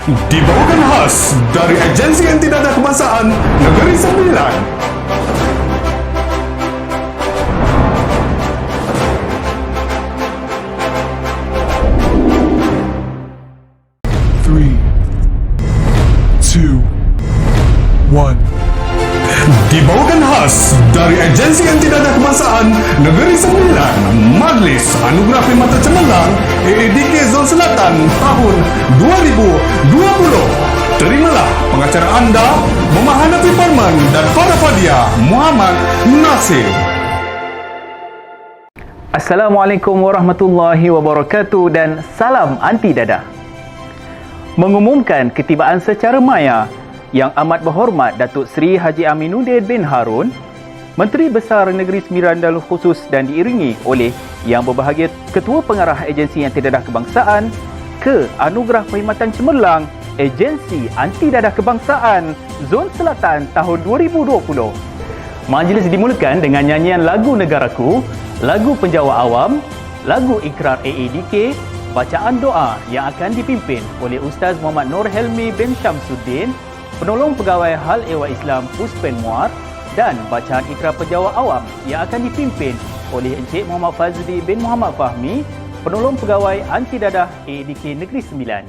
Dibawakan khas dari Agensi Anti Dadah Kebangsaan Negeri Sembilan. Three, two, one. Dibawakan khas dari Agensi Anti Dadah Kebangsaan Negeri Sembilan, Majlis Anugerah Perkhidmatan Cemerlang AADK Zon Selatan tahun 2020. Terimalah pengacara anda, Muhammad Hanafi Farman dan Farah Fadia Muhammad Nasir. Assalamualaikum warahmatullahi wabarakatuh dan salam anti dadah. Mengumumkan ketibaan secara maya Yang Amat Berhormat Datuk Seri Haji Aminuddin bin Harun, Menteri Besar Negeri Sembilan dan Khusus, dan diiringi oleh Yang Berbahagia Ketua Pengarah Agensi Anti Dadah Kebangsaan ke Anugerah Perkhidmatan Cemerlang Agensi Anti Dadah Kebangsaan Zon Selatan tahun 2020. Majlis dimulakan dengan nyanyian lagu Negaraku, lagu Penjawa Awam, lagu Ikrar AADK, bacaan doa yang akan dipimpin oleh Ustaz Muhammad Nur Helmi bin Syamsuddin, Penolong Pegawai Hal Ehwal Islam Puspen Muar, dan bacaan Ikrar Penjawa Awam yang akan dipimpin oleh Encik Muhammad Fazli bin Muhammad Fahmi, Penolong Pegawai Anti Dadah AADK Negeri Sembilan.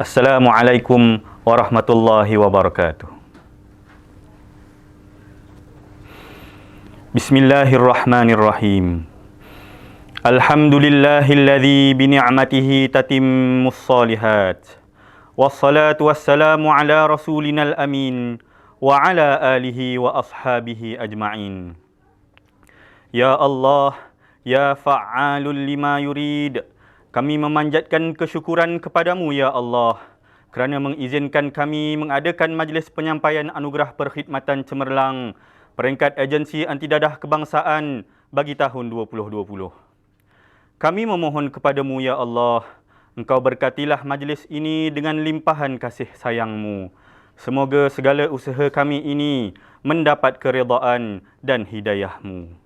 Assalamualaikum warahmatullahi wabarakatuh. Bismillahirrahmanirrahim. Alhamdulillahilladzi bini'matihi tatimmus shalihat. Wassalatu wassalamu ala rasulinal amin wa ala alihi wa ashabihi ajma'in. Ya Allah, ya fa'alul lima yurid. Kami memanjatkan kesyukuran kepadamu ya Allah kerana mengizinkan kami mengadakan majlis penyampaian anugerah perkhidmatan cemerlang peringkat agensi anti dadah kebangsaan bagi tahun 2020. Kami memohon kepadamu ya Allah, Engkau berkatilah majlis ini dengan limpahan kasih sayang-Mu. Semoga segala usaha kami ini mendapat keredaan dan hidayah-Mu.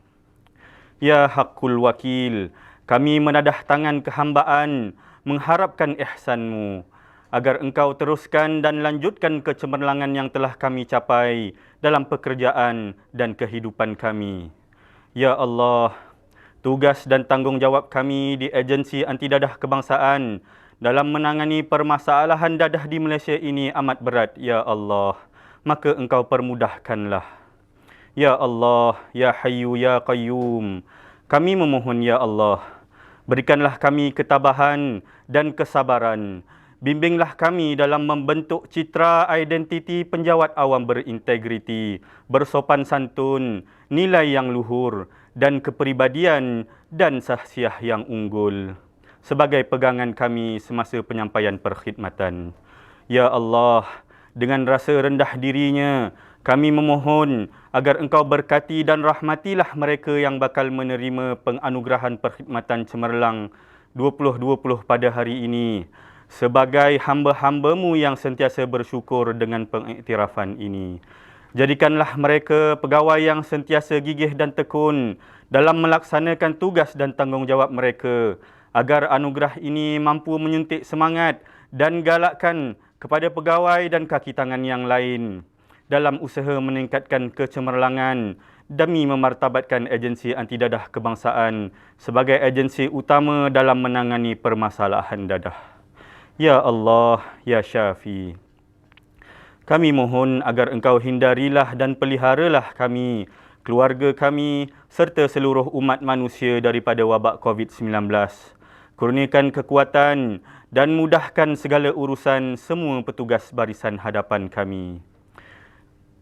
Ya Haqqul Wakil, kami menadah tangan kehambaan mengharapkan ihsan-Mu agar Engkau teruskan dan lanjutkan kecemerlangan yang telah kami capai dalam pekerjaan dan kehidupan kami. Ya Allah, tugas dan tanggungjawab kami di agensi anti dadah kebangsaan dalam menangani permasalahan dadah di Malaysia ini amat berat, ya Allah. Maka Engkau permudahkanlah. Ya Allah, ya Hayyu ya Qayyum, kami memohon ya Allah, berikanlah kami ketabahan dan kesabaran. Bimbinglah kami dalam membentuk citra identiti penjawat awam berintegriti, bersopan santun, nilai yang luhur dan kepribadian dan sahsiah yang unggul sebagai pegangan kami semasa penyampaian perkhidmatan. Ya Allah, dengan rasa rendah dirinya, kami memohon agar Engkau berkati dan rahmatilah mereka yang bakal menerima penganugerahan perkhidmatan cemerlang 2020 pada hari ini sebagai hamba-hamba-Mu yang sentiasa bersyukur dengan pengiktirafan ini. Jadikanlah mereka pegawai yang sentiasa gigih dan tekun dalam melaksanakan tugas dan tanggungjawab mereka agar anugerah ini mampu menyuntik semangat dan galakkan kepada pegawai dan kaki tangan yang lain dalam usaha meningkatkan kecemerlangan demi memartabatkan agensi anti dadah kebangsaan sebagai agensi utama dalam menangani permasalahan dadah. Ya Allah, ya Syafi, kami mohon agar Engkau hindarilah dan peliharalah kami, keluarga kami serta seluruh umat manusia daripada wabak COVID-19. Kurniakan kekuatan dan mudahkan segala urusan semua petugas barisan hadapan kami.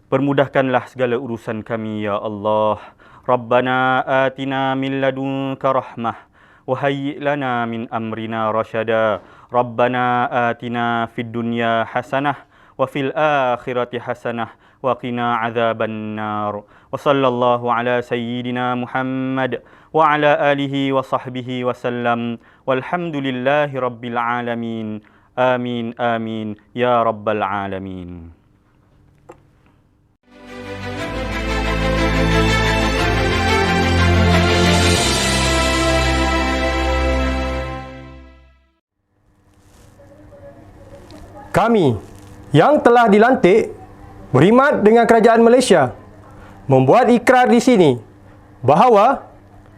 Permudahkanlah segala urusan kami, ya Allah. Rabbana atina min ladunka rahmah wa hayyi' lana min amrina rasyada. Rabbana atina fid dunya hasanah wa fil akhirati hasanah wa qina adzaban nar. Wa sallallahu ala sayyidina Muhammad wa ala alihi wa sahbihi wa sallam. Walhamdulillahi rabbil alamin. Amin amin ya rabbal alamin. Kami yang telah dilantik berkhidmat dengan kerajaan Malaysia membuat ikrar di sini bahawa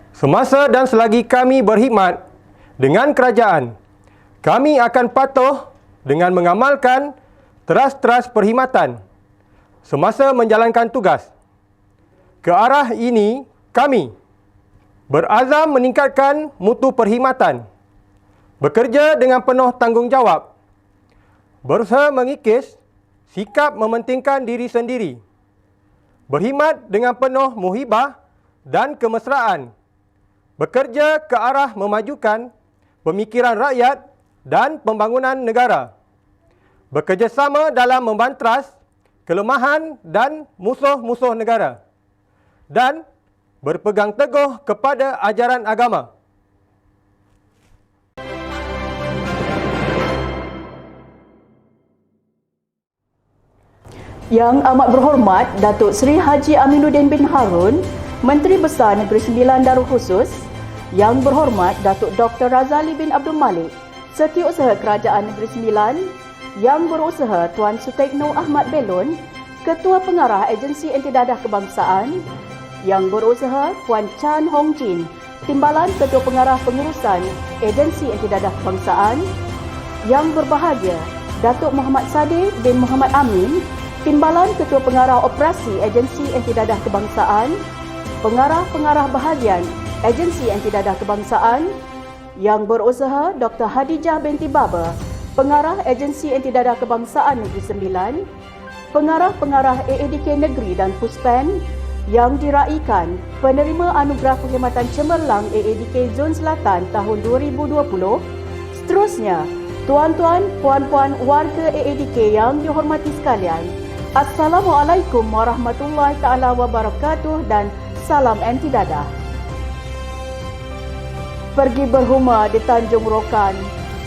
semasa dan selagi kami berkhidmat dengan kerajaan, kami akan patuh dengan mengamalkan teras-teras perkhidmatan semasa menjalankan tugas. Ke arah ini, kami berazam meningkatkan mutu perkhidmatan, bekerja dengan penuh tanggungjawab, berusaha mengikis sikap mementingkan diri sendiri, berkhidmat dengan penuh muhibah dan kemesraan, bekerja ke arah memajukan pemikiran rakyat dan pembangunan negara, bekerjasama dalam membantras kelemahan dan musuh-musuh negara, dan berpegang teguh kepada ajaran agama. Yang amat berhormat Datuk Seri Haji Aminuddin bin Harun, Menteri Besar Negeri Sembilan Darul Khusus, Yang berhormat Datuk Dr. Razali bin Abdul Malik, Setiausaha Kerajaan Negeri Sembilan, Yang berusaha Tuan Sutekno Ahmad Belon, Ketua Pengarah Agensi Anti Dadah Kebangsaan, Yang berusaha Puan Chan Hong Jin, Timbalan Ketua Pengarah Pengurusan Agensi Anti Dadah Kebangsaan, Yang berbahagia Datuk Muhammad Sadeh bin Muhammad Amin, Timbalan Ketua Pengarah Operasi Agensi Antidadah Kebangsaan, Pengarah-pengarah bahagian Agensi Antidadah Kebangsaan, Yang Berusaha Dr. Hadijah binti Baba, Pengarah Agensi Antidadah Kebangsaan Negeri Sembilan, Pengarah-pengarah AADK Negeri dan Puspen, yang diraikan penerima Anugerah Perkhidmatan Cemerlang AADK Zon Selatan tahun 2020, seterusnya, tuan-tuan, puan-puan warga AADK yang dihormati sekalian, Assalamualaikum warahmatullahi taala wabarakatuh dan salam antidadah. Pergi berhuma di Tanjung Rokan,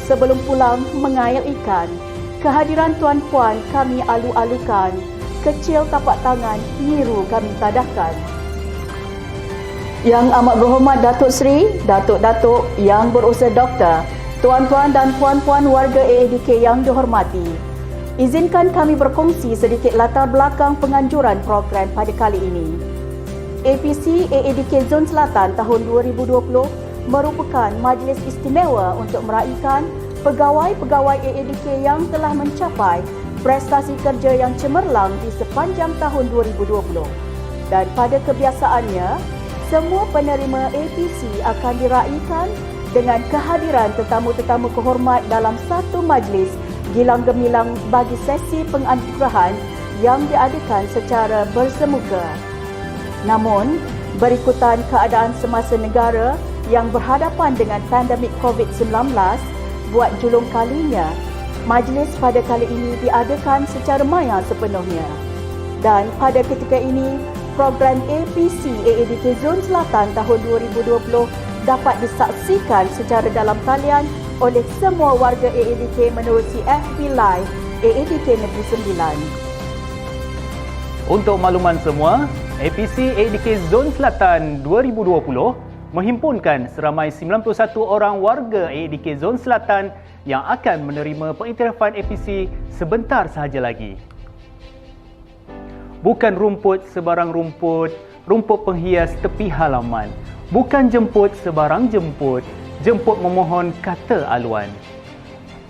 sebelum pulang mengail ikan. Kehadiran tuan-puan kami alu-alukan, kecil tapak tangan biru kami tadahkan. Yang amat berhormat Datuk Seri, Datuk-Datuk, Yang Berusaha Doktor, tuan-tuan dan puan-puan warga AADK yang dihormati, izinkan kami berkongsi sedikit latar belakang penganjuran program pada kali ini. APC AADK Zon Selatan tahun 2020 merupakan majlis istimewa untuk meraihkan pegawai-pegawai AADK yang telah mencapai prestasi kerja yang cemerlang di sepanjang tahun 2020. Dan pada kebiasaannya, semua penerima APC akan diraihkan dengan kehadiran tetamu-tetamu kehormat dalam satu majlis gilang gemilang bagi sesi penganugerahan yang diadakan secara bersemuka. Namun, berikutan keadaan semasa negara yang berhadapan dengan pandemik COVID-19, buat julung kalinya, majlis pada kali ini diadakan secara maya sepenuhnya. Dan pada ketika ini, program APC AADK Zon Selatan tahun 2020 dapat disaksikan secara dalam talian oleh semua warga AADK menerusi FB Live AADK Negeri Sembilan. Untuk makluman semua, APC AADK Zon Selatan 2020 menghimpunkan seramai 91 orang warga AADK Zon Selatan yang akan menerima pengiktirafan APC sebentar sahaja lagi. Bukan rumput sebarang rumput, rumput penghias tepi halaman. Bukan jemput sebarang jemput, jemput memohon kata aluan.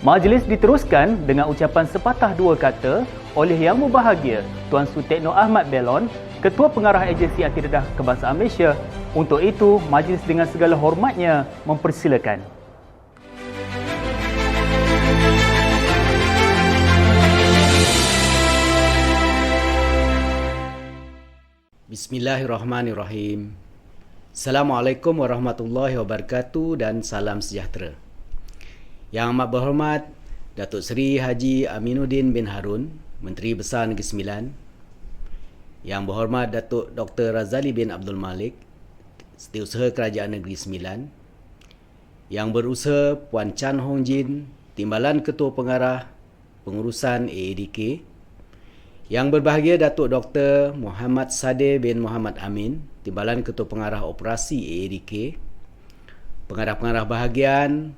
Majlis diteruskan dengan ucapan sepatah dua kata oleh Yang Berbahagia Tuan Sutekno Ahmad Belon, Ketua Pengarah Agensi Antidadah Kebangsaan Malaysia. Untuk itu, majlis dengan segala hormatnya mempersilakan. Bismillahirrahmanirrahim. Assalamualaikum warahmatullahi wabarakatuh dan salam sejahtera. Yang amat berhormat Datuk Seri Haji Aminuddin bin Harun, Menteri Besar Negeri Sembilan. Yang berhormat Datuk Dr. Razali bin Abdul Malik, Setiausaha Kerajaan Negeri Sembilan. Yang berusaha Puan Chan Hong Jin, Timbalan Ketua Pengarah Pengurusan AADK. Yang berbahagia Datuk Dr. Muhammad Sadeh bin Muhammad Amin, Timbalan Ketua Pengarah Operasi AADK. Pengarah-pengarah bahagian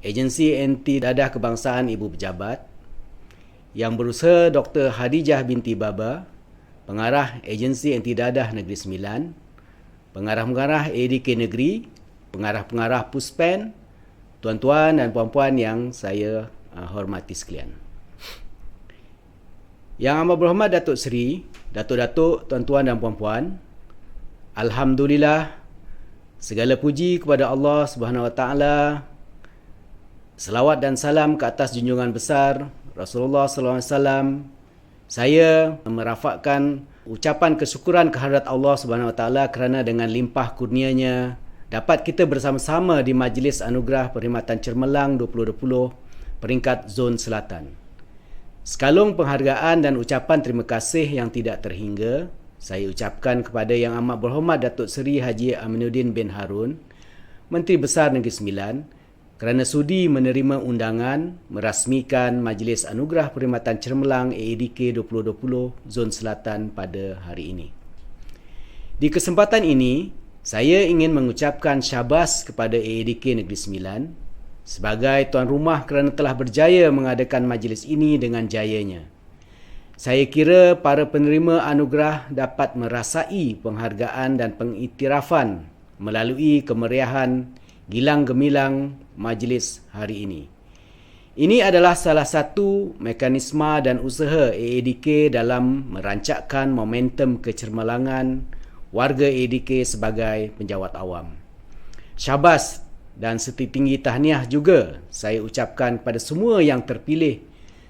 Agensi Antidadah Kebangsaan Ibu Pejabat. Yang berusaha Dr. Hadijah binti Baba, Pengarah Agensi Antidadah Negeri Sembilan. Pengarah-pengarah AADK Negeri, pengarah-pengarah Puspen, tuan-tuan dan puan-puan yang saya hormati sekalian. Yang amat berhormat Datuk Seri, Datuk-Datuk, tuan-tuan dan puan-puan, alhamdulillah, segala puji kepada Allah Subhanahu Wa Taala. Selawat dan salam ke atas junjungan besar Rasulullah sallallahu alaihi wasallam. Saya merafakkan ucapan kesyukuran kehadrat Allah Subhanahu Wa Taala kerana dengan limpah kurnianya dapat kita bersama-sama di Majlis Anugerah Perkhidmatan Cemerlang 2020 peringkat Zon Selatan. Sekalung penghargaan dan ucapan terima kasih yang tidak terhingga saya ucapkan kepada Yang Amat Berhormat Datuk Seri Haji Aminuddin bin Harun, Menteri Besar Negeri Sembilan, kerana sudi menerima undangan merasmikan Majlis Anugerah Perkhidmatan Cemerlang AADK 2020 Zon Selatan pada hari ini. Di kesempatan ini, saya ingin mengucapkan syabas kepada AADK Negeri Sembilan sebagai tuan rumah kerana telah berjaya mengadakan majlis ini dengan jayanya. Saya kira para penerima anugerah dapat merasai penghargaan dan pengiktirafan melalui kemeriahan gilang gemilang majlis hari ini. Ini adalah salah satu mekanisme dan usaha AADK dalam merancakkan momentum kecermelangan warga AADK sebagai penjawat awam. Syabas dan setinggi tahniah juga saya ucapkan kepada semua yang terpilih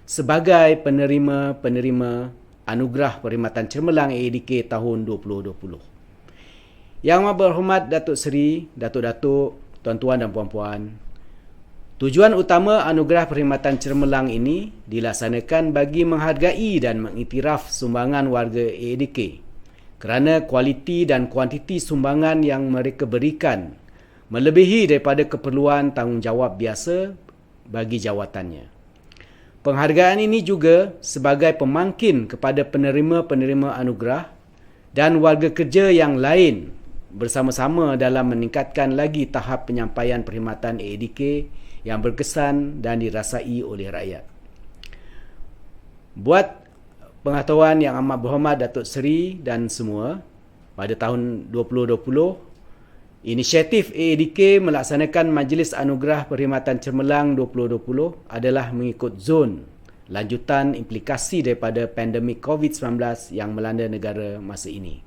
sebagai penerima-penerima Anugerah Perkhidmatan Cemerlang AADK tahun 2020. Yang Amat Berhormat Datuk Seri, Datuk-Datuk, Tuan-Tuan dan Puan-Puan, tujuan utama Anugerah Perkhidmatan Cemerlang ini dilaksanakan bagi menghargai dan mengiktiraf sumbangan warga AADK kerana kualiti dan kuantiti sumbangan yang mereka berikan melebihi daripada keperluan tanggungjawab biasa bagi jawatannya. Penghargaan ini juga sebagai pemangkin kepada penerima-penerima anugerah dan warga kerja yang lain bersama-sama dalam meningkatkan lagi tahap penyampaian perkhidmatan AADK yang berkesan dan dirasai oleh rakyat. Buat pengetahuan yang amat berhormat Datuk Seri dan semua, pada tahun 2020, inisiatif AADK melaksanakan Majlis Anugerah Perkhidmatan Cemerlang 2020 adalah mengikut zon lanjutan implikasi daripada pandemik COVID-19 yang melanda negara masa ini.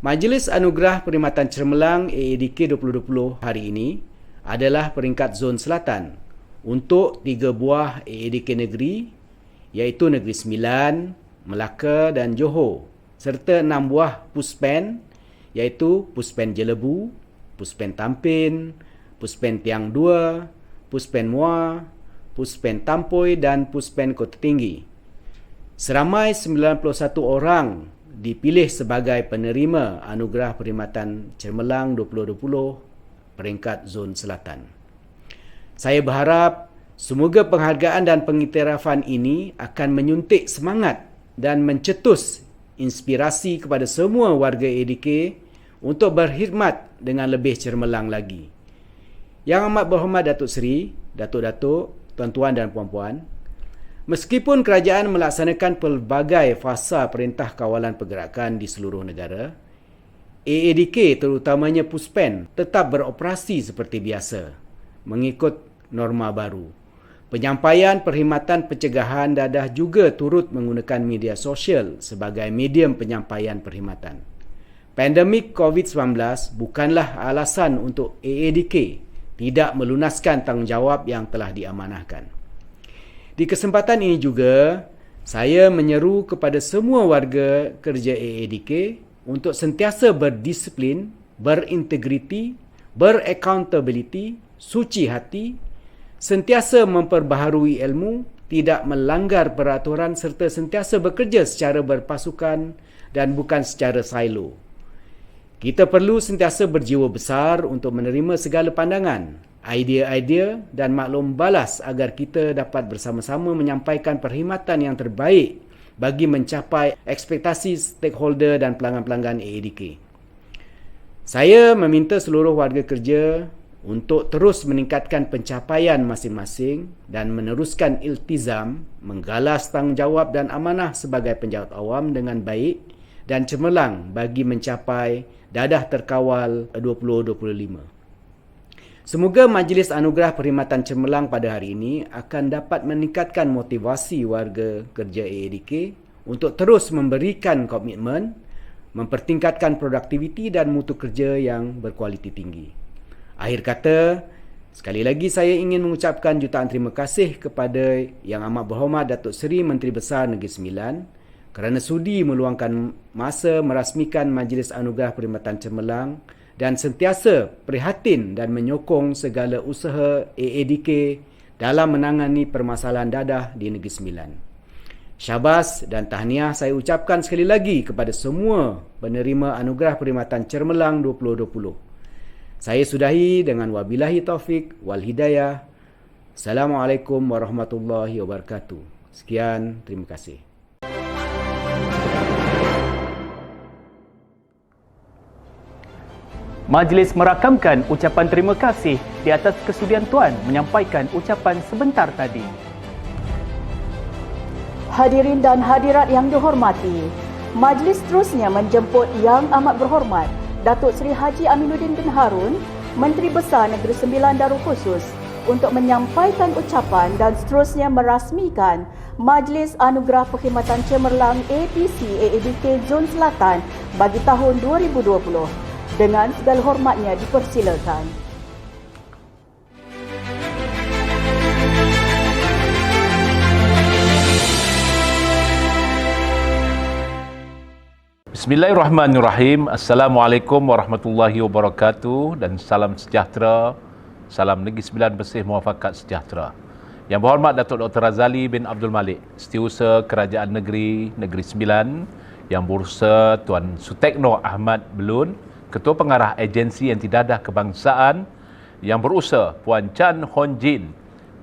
Majlis Anugerah Perkhidmatan Cemerlang AADK 2020 hari ini adalah peringkat zon selatan untuk 3 buah AADK negeri, iaitu Negeri Sembilan, Melaka dan Johor, serta 6 buah Puspen, iaitu Puspen Jelebu, Puspen Tampin, Puspen Tiang 2, Puspen Muar, Puspen Tampoi dan Puspen Kota Tinggi. Seramai 91 orang dipilih sebagai penerima Anugerah Perkhidmatan Cemerlang 2020 peringkat zon selatan. Saya berharap semoga penghargaan dan pengiktirafan ini akan menyuntik semangat dan mencetus inspirasi kepada semua warga AADK untuk berkhidmat dengan lebih cemerlang lagi. Yang Amat Berhormat Datuk Seri, Datuk-Datuk, Tuan-Tuan dan Puan-Puan, meskipun kerajaan melaksanakan pelbagai fasa perintah kawalan pergerakan di seluruh negara, AADK terutamanya Puspen tetap beroperasi seperti biasa mengikut norma baru. Penyampaian perkhidmatan pencegahan dadah juga turut menggunakan media sosial sebagai medium penyampaian perkhidmatan. Pandemik COVID-19 bukanlah alasan untuk AADK tidak melunaskan tanggungjawab yang telah diamanahkan. Di kesempatan ini juga, saya menyeru kepada semua warga kerja AADK untuk sentiasa berdisiplin, berintegriti, beraccountability, suci hati, sentiasa memperbaharui ilmu, tidak melanggar peraturan serta sentiasa bekerja secara berpasukan dan bukan secara silo. Kita perlu sentiasa berjiwa besar untuk menerima segala pandangan, idea-idea dan maklum balas agar kita dapat bersama-sama menyampaikan perkhidmatan yang terbaik bagi mencapai ekspektasi stakeholder dan pelanggan-pelanggan AADK. Saya meminta seluruh warga kerja untuk terus meningkatkan pencapaian masing-masing dan meneruskan iltizam, menggalas tanggungjawab dan amanah sebagai penjawat awam dengan baik dan cemerlang bagi mencapai dadah terkawal 2025. Semoga Majlis Anugerah Perkhidmatan Cemerlang pada hari ini akan dapat meningkatkan motivasi warga kerja AADK untuk terus memberikan komitmen, mempertingkatkan produktiviti dan mutu kerja yang berkualiti tinggi. Akhir kata, sekali lagi saya ingin mengucapkan jutaan terima kasih kepada Yang Amat Berhormat Datuk Seri Menteri Besar Negeri Sembilan kerana sudi meluangkan masa merasmikan Majlis Anugerah Perkhidmatan Cemerlang dan sentiasa prihatin dan menyokong segala usaha AADK dalam menangani permasalahan dadah di Negeri Sembilan. Syabas dan tahniah saya ucapkan sekali lagi kepada semua penerima Anugerah Perkhidmatan Cemerlang 2020. Saya sudahi dengan wabillahi taufik wal hidayah. Assalamualaikum warahmatullahi wabarakatuh. Sekian, terima kasih. Majlis merakamkan ucapan terima kasih di atas kesudian Tuan menyampaikan ucapan sebentar tadi. Hadirin dan hadirat yang dihormati, majlis terusnya menjemput Yang Amat Berhormat Datuk Seri Haji Aminuddin bin Harun, Menteri Besar Negeri Sembilan Darul Khusus, untuk menyampaikan ucapan dan seterusnya merasmikan Majlis Anugerah Perkhidmatan Cemerlang APC AADK Zon Selatan bagi tahun 2020. Dengan segala hormatnya dipersilakan. Bismillahirrahmanirrahim. Assalamualaikum warahmatullahi wabarakatuh dan salam sejahtera. Salam Negeri Sembilan Bersih Muafakat Sejahtera. Yang berhormat Datuk Dr. Razali bin Abdul Malik, Setiausaha Kerajaan Negeri Sembilan, Yang Berusaha Tuan Sutekno Ahmad Belun, Ketua Pengarah Agensi Antidadah Kebangsaan, Yang Berusaha Puan Chan Hon Jin,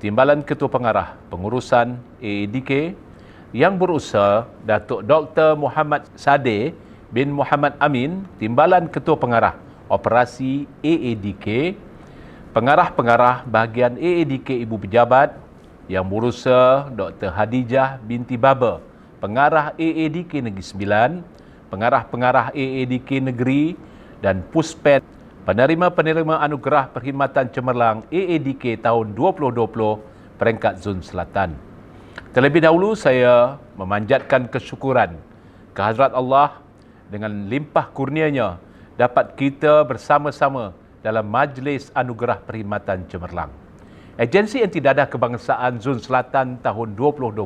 Timbalan Ketua Pengarah Pengurusan AADK, Yang Berusaha Datuk Dr. Muhammad Sadeh bin Muhammad Amin, Timbalan Ketua Pengarah Operasi AADK, Pengarah-pengarah bahagian AADK Ibu Pejabat, Yang Berusaha Dr. Hadijah binti Baba, Pengarah AADK Negeri Sembilan, Pengarah-pengarah AADK Negeri dan Puspet, penerima-penerima Anugerah Perkhidmatan Cemerlang AADK tahun 2020 peringkat Zon Selatan. Terlebih dahulu saya memanjatkan kesyukuran kehadrat Allah dengan limpah kurnianya dapat kita bersama-sama dalam Majlis Anugerah Perkhidmatan Cemerlang. Agensi Antidadah Kebangsaan Zon Selatan tahun 2020.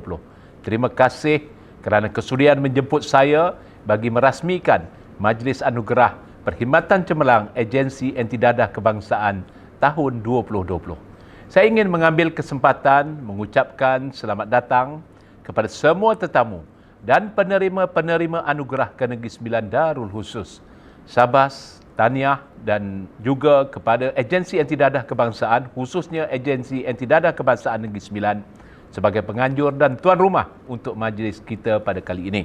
Terima kasih kerana kesudian menjemput saya bagi merasmikan Majlis Anugerah Perkhidmatan Cemerlang Agensi Antidadah Kebangsaan tahun 2020. Saya ingin mengambil kesempatan mengucapkan selamat datang kepada semua tetamu dan penerima-penerima anugerah ke Negeri Sembilan Darul Khusus, Sabas, tahniah dan juga kepada Agensi Antidadah Kebangsaan, khususnya Agensi Antidadah Kebangsaan Negeri Sembilan sebagai penganjur dan tuan rumah untuk majlis kita pada kali ini.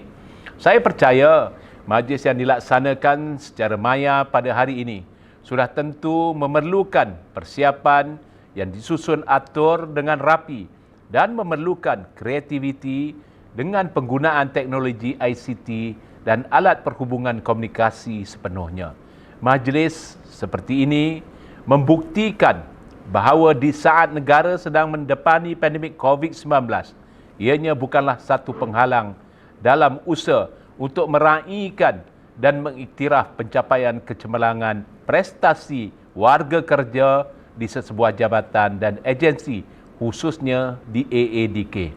Saya percaya majlis yang dilaksanakan secara maya pada hari ini sudah tentu memerlukan persiapan yang disusun atur dengan rapi dan memerlukan kreativiti dengan penggunaan teknologi ICT dan alat perhubungan komunikasi sepenuhnya. Majlis seperti ini membuktikan bahawa di saat negara sedang mendepani pandemik COVID-19, ianya bukanlah satu penghalang dalam usaha untuk meraihkan dan mengiktiraf pencapaian kecemerlangan prestasi warga kerja di sesebuah jabatan dan agensi, khususnya di AADK.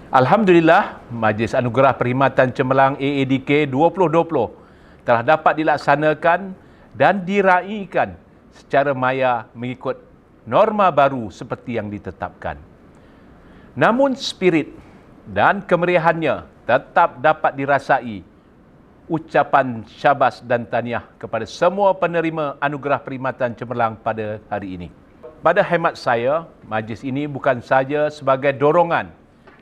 Alhamdulillah, Majlis Anugerah Perkhidmatan Cemerlang AADK 2020 telah dapat dilaksanakan dan diraihkan secara maya mengikut norma baru seperti yang ditetapkan. Namun spirit dan kemeriahannya tetap dapat dirasai. Ucapan syabas dan tahniah kepada semua penerima Anugerah Perkhidmatan Cemerlang pada hari ini. Pada hemat saya, majlis ini bukan saja sebagai dorongan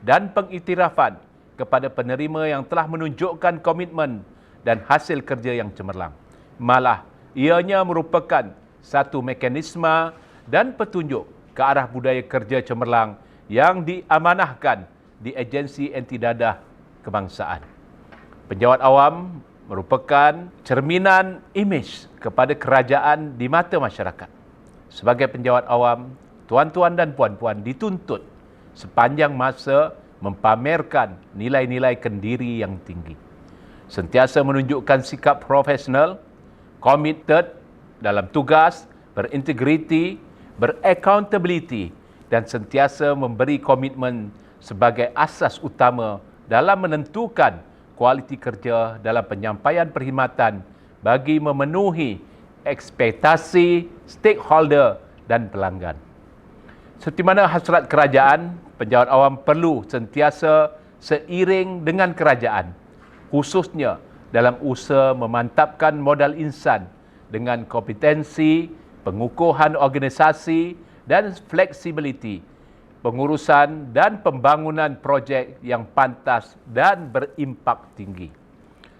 dan pengiktirafan kepada penerima yang telah menunjukkan komitmen dan hasil kerja yang cemerlang. Malah, ianya merupakan satu mekanisme dan petunjuk ke arah budaya kerja cemerlang yang diamanahkan di Agensi Antidadah Kebangsaan. Penjawat awam merupakan cerminan imej kepada kerajaan di mata masyarakat. Sebagai penjawat awam, tuan-tuan dan puan-puan dituntut sepanjang masa mempamerkan nilai-nilai kendiri yang tinggi. Sentiasa menunjukkan sikap profesional, committed dalam tugas, berintegriti, beraccountability dan sentiasa memberi komitmen sebagai asas utama dalam menentukan kualiti kerja dalam penyampaian perkhidmatan bagi memenuhi ekspektasi stakeholder dan pelanggan. Seperti mana hasrat kerajaan, penjawat awam perlu sentiasa seiring dengan kerajaan, khususnya dalam usaha memantapkan modal insan dengan kompetensi, pengukuhan organisasi dan fleksibiliti, pengurusan dan pembangunan projek yang pantas dan berimpak tinggi,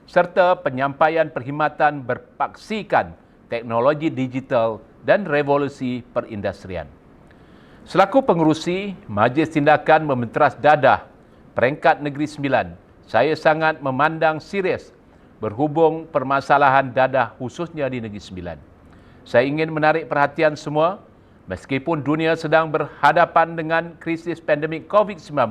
serta penyampaian perkhidmatan berpaksikan teknologi digital dan revolusi perindustrian. Selaku pengerusi Majlis Tindakan Mementeras Dadah Peringkat Negeri Sembilan, saya sangat memandang serius berhubung permasalahan dadah khususnya di Negeri Sembilan. Saya ingin menarik perhatian semua Meskipun dunia sedang berhadapan dengan krisis pandemik COVID-19,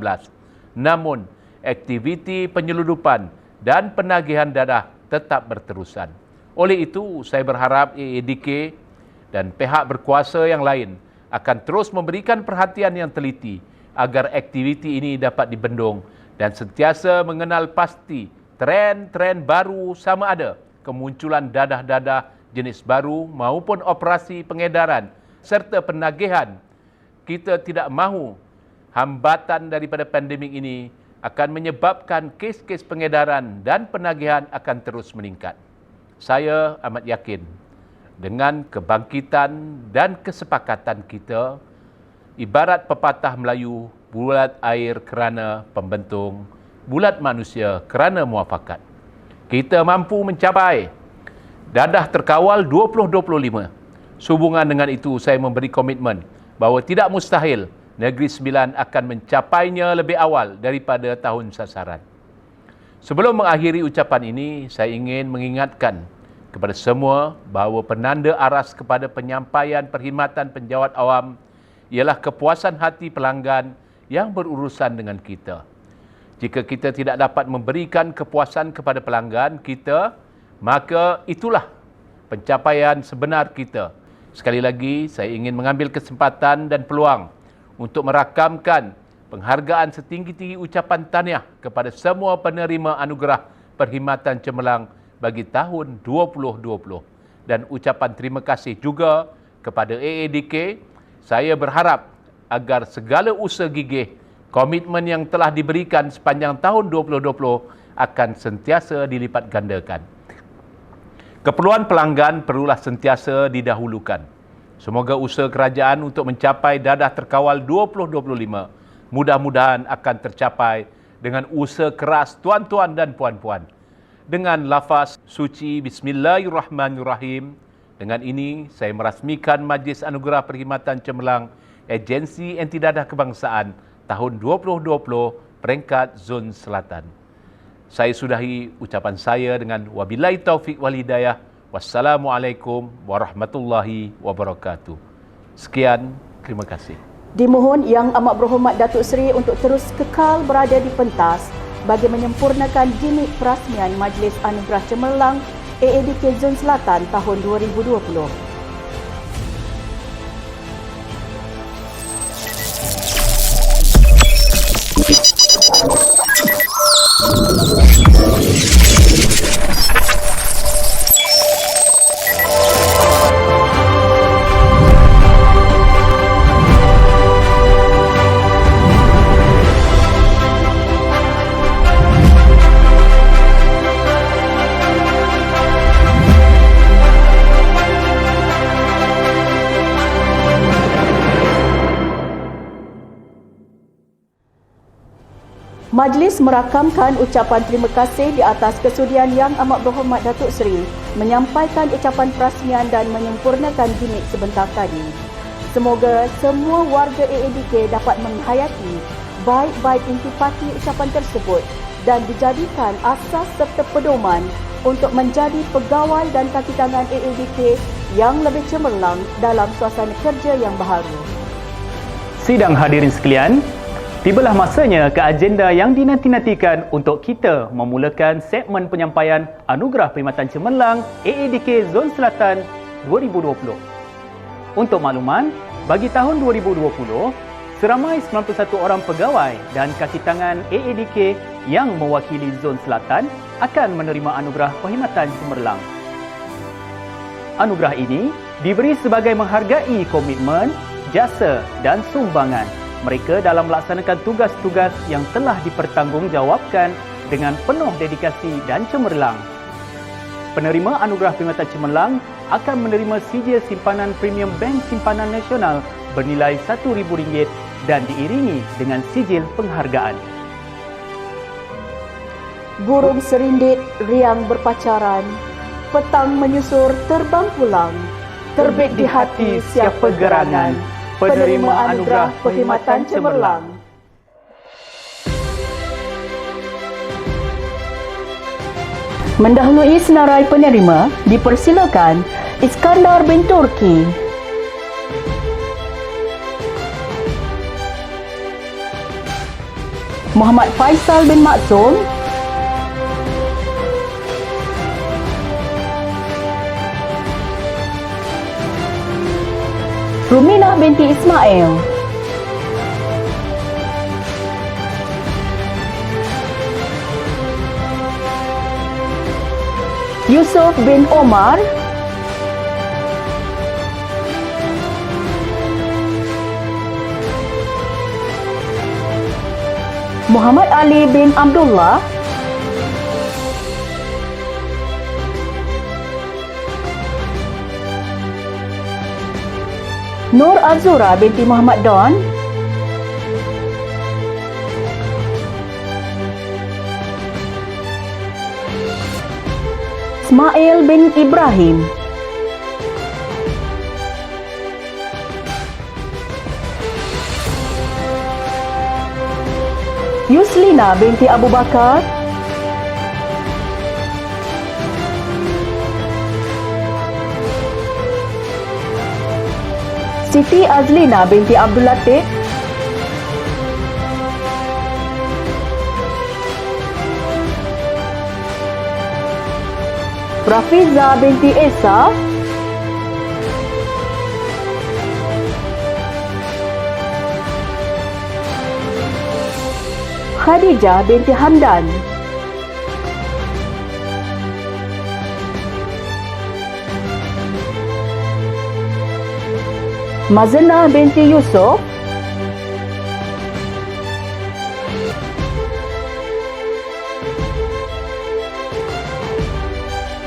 namun aktiviti penyeludupan dan penagihan dadah tetap berterusan. Oleh itu, saya berharap AADK dan pihak berkuasa yang lain akan terus memberikan perhatian yang teliti agar aktiviti ini dapat dibendung dan sentiasa mengenal pasti tren-tren baru sama ada kemunculan dadah-dadah jenis baru maupun operasi pengedaran serta penagihan. Kita tidak mahu hambatan daripada pandemik ini akan menyebabkan kes-kes pengedaran dan penagihan akan terus meningkat. Saya amat yakin dengan kebangkitan dan kesepakatan kita, ibarat pepatah Melayu, bulat air kerana pembentung, bulat manusia kerana muafakat. Kita mampu mencapai dadah terkawal 2025. Sehubungan dengan itu, saya memberi komitmen bahawa tidak mustahil Negeri Sembilan akan mencapainya lebih awal daripada tahun sasaran. Sebelum mengakhiri ucapan ini, saya ingin mengingatkan kepada semua bahawa penanda aras kepada penyampaian perkhidmatan penjawat awam ialah kepuasan hati pelanggan yang berurusan dengan kita. Jika kita tidak dapat memberikan kepuasan kepada pelanggan kita, maka itulah pencapaian sebenar kita. Sekali lagi, saya ingin mengambil kesempatan dan peluang untuk merakamkan penghargaan setinggi-tinggi ucapan tahniah kepada semua penerima anugerah perkhidmatan cemerlang bagi tahun 2020 dan ucapan terima kasih juga kepada AADK. Saya berharap agar segala usaha gigih, komitmen yang telah diberikan sepanjang tahun 2020 akan sentiasa dilipat gandakan. Keperluan pelanggan perlulah sentiasa didahulukan. Semoga usaha kerajaan untuk mencapai dadah terkawal 2025 mudah-mudahan akan tercapai dengan usaha keras tuan-tuan dan puan-puan. Dengan lafaz suci Bismillahirrahmanirrahim, dengan ini saya merasmikan Majlis Anugerah Perkhidmatan Cemerlang Agensi Anti Dadah Kebangsaan tahun 2020 peringkat Zon Selatan. Saya sudahi ucapan saya dengan wabillahi taufik wal hidayah. Wassalamualaikum warahmatullahi wabarakatuh. Sekian, terima kasih. Dimohon Yang Amat Berhormat Datuk Seri untuk terus kekal berada di pentas bagi menyempurnakan gimik perasmian Majlis Anugerah Cemerlang AADK Zon Selatan tahun 2020. Majlis merakamkan ucapan terima kasih di atas kesudian Yang Amat Berhormat Datuk Seri menyampaikan ucapan perasmian dan menyempurnakan gimik sebentar tadi. Semoga semua warga AADK dapat menghayati baik-baik intipati ucapan tersebut dan dijadikan asas serta pedoman untuk menjadi pegawai dan kaki tangan AADK yang lebih cemerlang dalam suasana kerja yang baharu. Sidang hadirin sekalian, tibalah masanya ke agenda yang dinanti-nantikan untuk kita memulakan segmen penyampaian Anugerah Perkhidmatan Cemerlang AADK Zon Selatan 2020. Untuk makluman, bagi tahun 2020, seramai 91 orang pegawai dan kaki tangan AADK yang mewakili Zon Selatan akan menerima Anugerah Perkhidmatan Cemerlang. Anugerah ini diberi sebagai menghargai komitmen, jasa dan sumbangan mereka dalam melaksanakan tugas-tugas yang telah dipertanggungjawabkan dengan penuh dedikasi dan cemerlang. Penerima Anugerah Perkhidmatan Cemerlang akan menerima sijil simpanan Premium Bank Simpanan Nasional bernilai RM1,000 dan diiringi dengan sijil penghargaan. Burung serindit riang berpacaran, petang menyusur terbang pulang, terbit di hati siapa gerangan, penerima Anugerah Perkhidmatan Cemerlang. Mendahului senarai penerima, dipersilakan Iskandar bin Turki. Muhammad Faisal bin Maksum, Ruminah binti Ismail, Yusuf bin Omar, Muhammad Ali bin Abdullah, Nur Azura binti Muhammad Don, Ismail bin Ibrahim, Yuslina binti Abu Bakar, Siti Azlina binti Abdul Latif, Rafiza binti Esa, Khadijah binti Hamdan, Mazana binti Yusuf,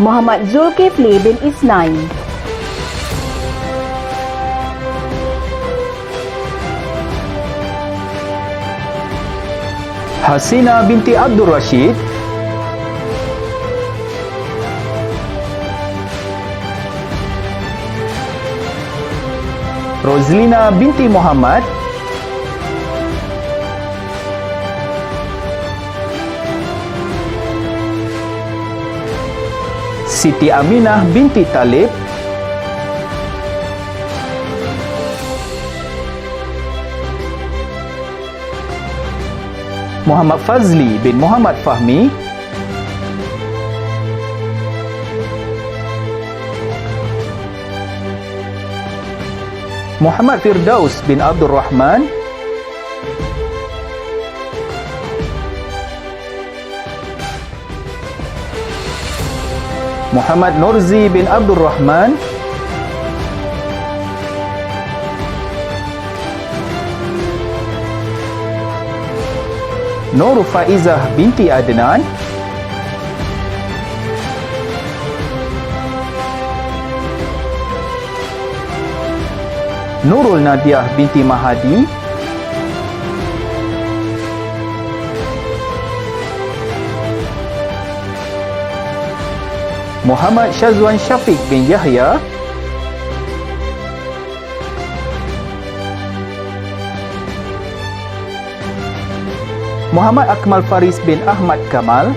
Muhammad Zulkifli bin Isnain, Hasina binti Abdul Rashid, Roslina binti Muhammad, Siti Aminah binti Talib, Muhammad Fazli bin Muhammad Fahmi, Muhammad Firdaus bin Abdul Rahman, Muhammad Nurzi bin Abdul Rahman, Nur Faizah binti Adnan, Nurul Nadiah binti Mahadi, Muhammad Syazwan Syafiq bin Yahya, Muhammad Akmal Faris bin Ahmad Kamal,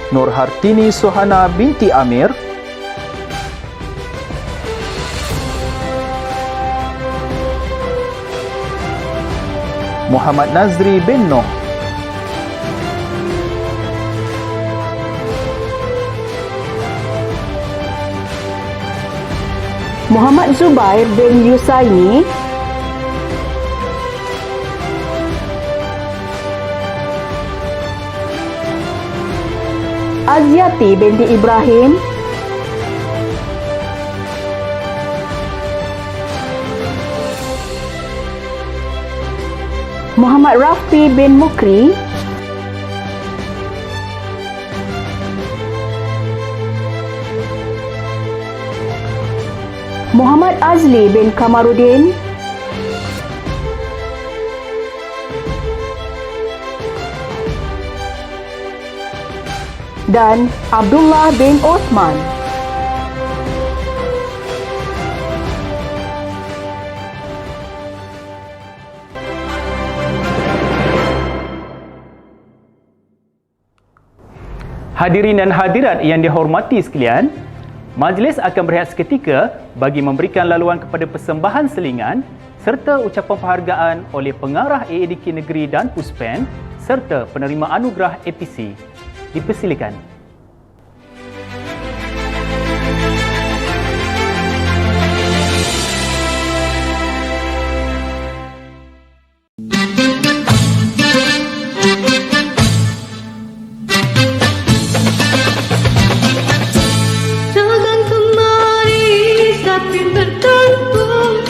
Nur Hartini Suhana binti Amir, Muhammad Nazri bin Noh, Muhammad Zubair bin Yusaini, Aziati binti Ibrahim, Muhammad Rafi bin Mukri, Muhammad Azli bin Kamaruddin, dan Abdullah bin Osman. Hadirin dan hadirat yang dihormati sekalian, Majlis akan berehat seketika bagi memberikan laluan kepada persembahan selingan serta ucapan penghargaan oleh pengarah AADK Negeri dan PUSPEN serta penerima anugerah APC. Dipersilakan. Jangan kemari sapi bertempur,